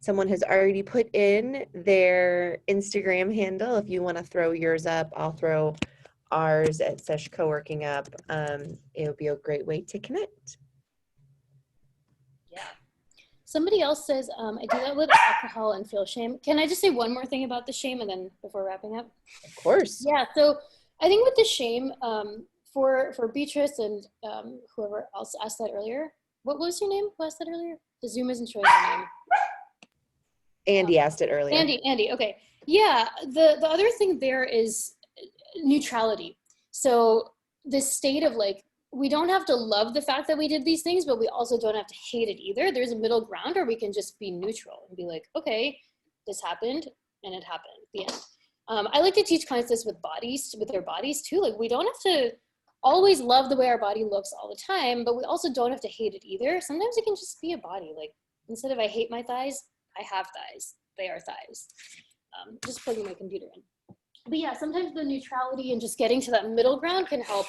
someone has already put in their Instagram handle. If you want to throw yours up, I'll throw ours at Sesh Co-working up. It would be a great way to connect. Yeah. Somebody else says, I do that with alcohol and feel shame. Can I just say one more thing about the shame and then before wrapping up? Of course. Yeah, so I think with the shame, for Beatrice and whoever else asked that earlier, what was your name? Who asked that earlier? The Zoom isn't showing your name. Andy asked it earlier. Andy, okay. Yeah, the other thing there is neutrality. So this state of like, we don't have to love the fact that we did these things, but we also don't have to hate it either. There's a middle ground where we can just be neutral and be like, okay, this happened and it happened, the end. I like to teach clients this with their bodies too. Like, we don't have to always love the way our body looks all the time, but we also don't have to hate it either. Sometimes it can just be a body. Like, instead of I hate my thighs, I have thighs. They are thighs. Just plugging my computer in. But yeah, sometimes the neutrality and just getting to that middle ground can help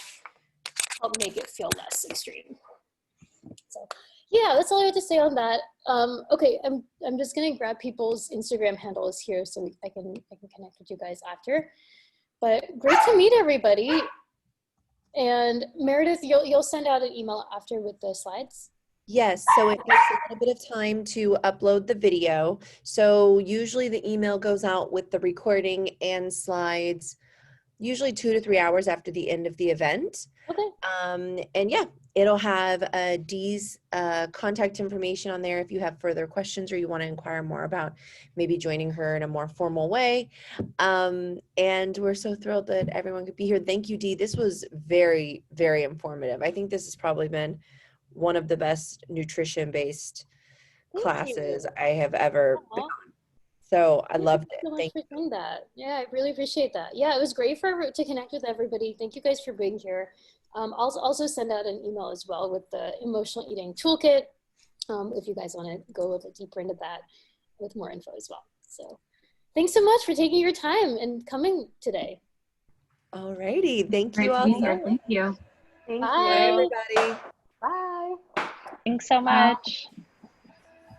help make it feel less extreme. So yeah, that's all I have to say on that. Okay, I'm just gonna grab people's Instagram handles here so I can connect with you guys after. But great to meet everybody. And Meredith, you'll send out an email after with the slides. Yes, so it takes a little bit of time to upload the video. So usually the email goes out with the recording and slides, usually 2 to 3 hours after the end of the event. Okay. And yeah, it'll have Dee's contact information on there if you have further questions or you want to inquire more about maybe joining her in a more formal way. And we're so thrilled that everyone could be here. Thank you, Dee. This was very, very informative. I think this has probably been one of the best nutrition-based classes I have ever been on. So I loved it. Thank you so much for doing that. Yeah, I really appreciate that. Yeah, it was great to connect with everybody. Thank you guys for being here. I'll also send out an email as well with the emotional eating toolkit if you guys want to go a little deeper into that with more info as well. So thanks so much for taking your time and coming today. All righty. Thank you all. Thank you. Bye. Bye, everybody. Bye. Thanks so much.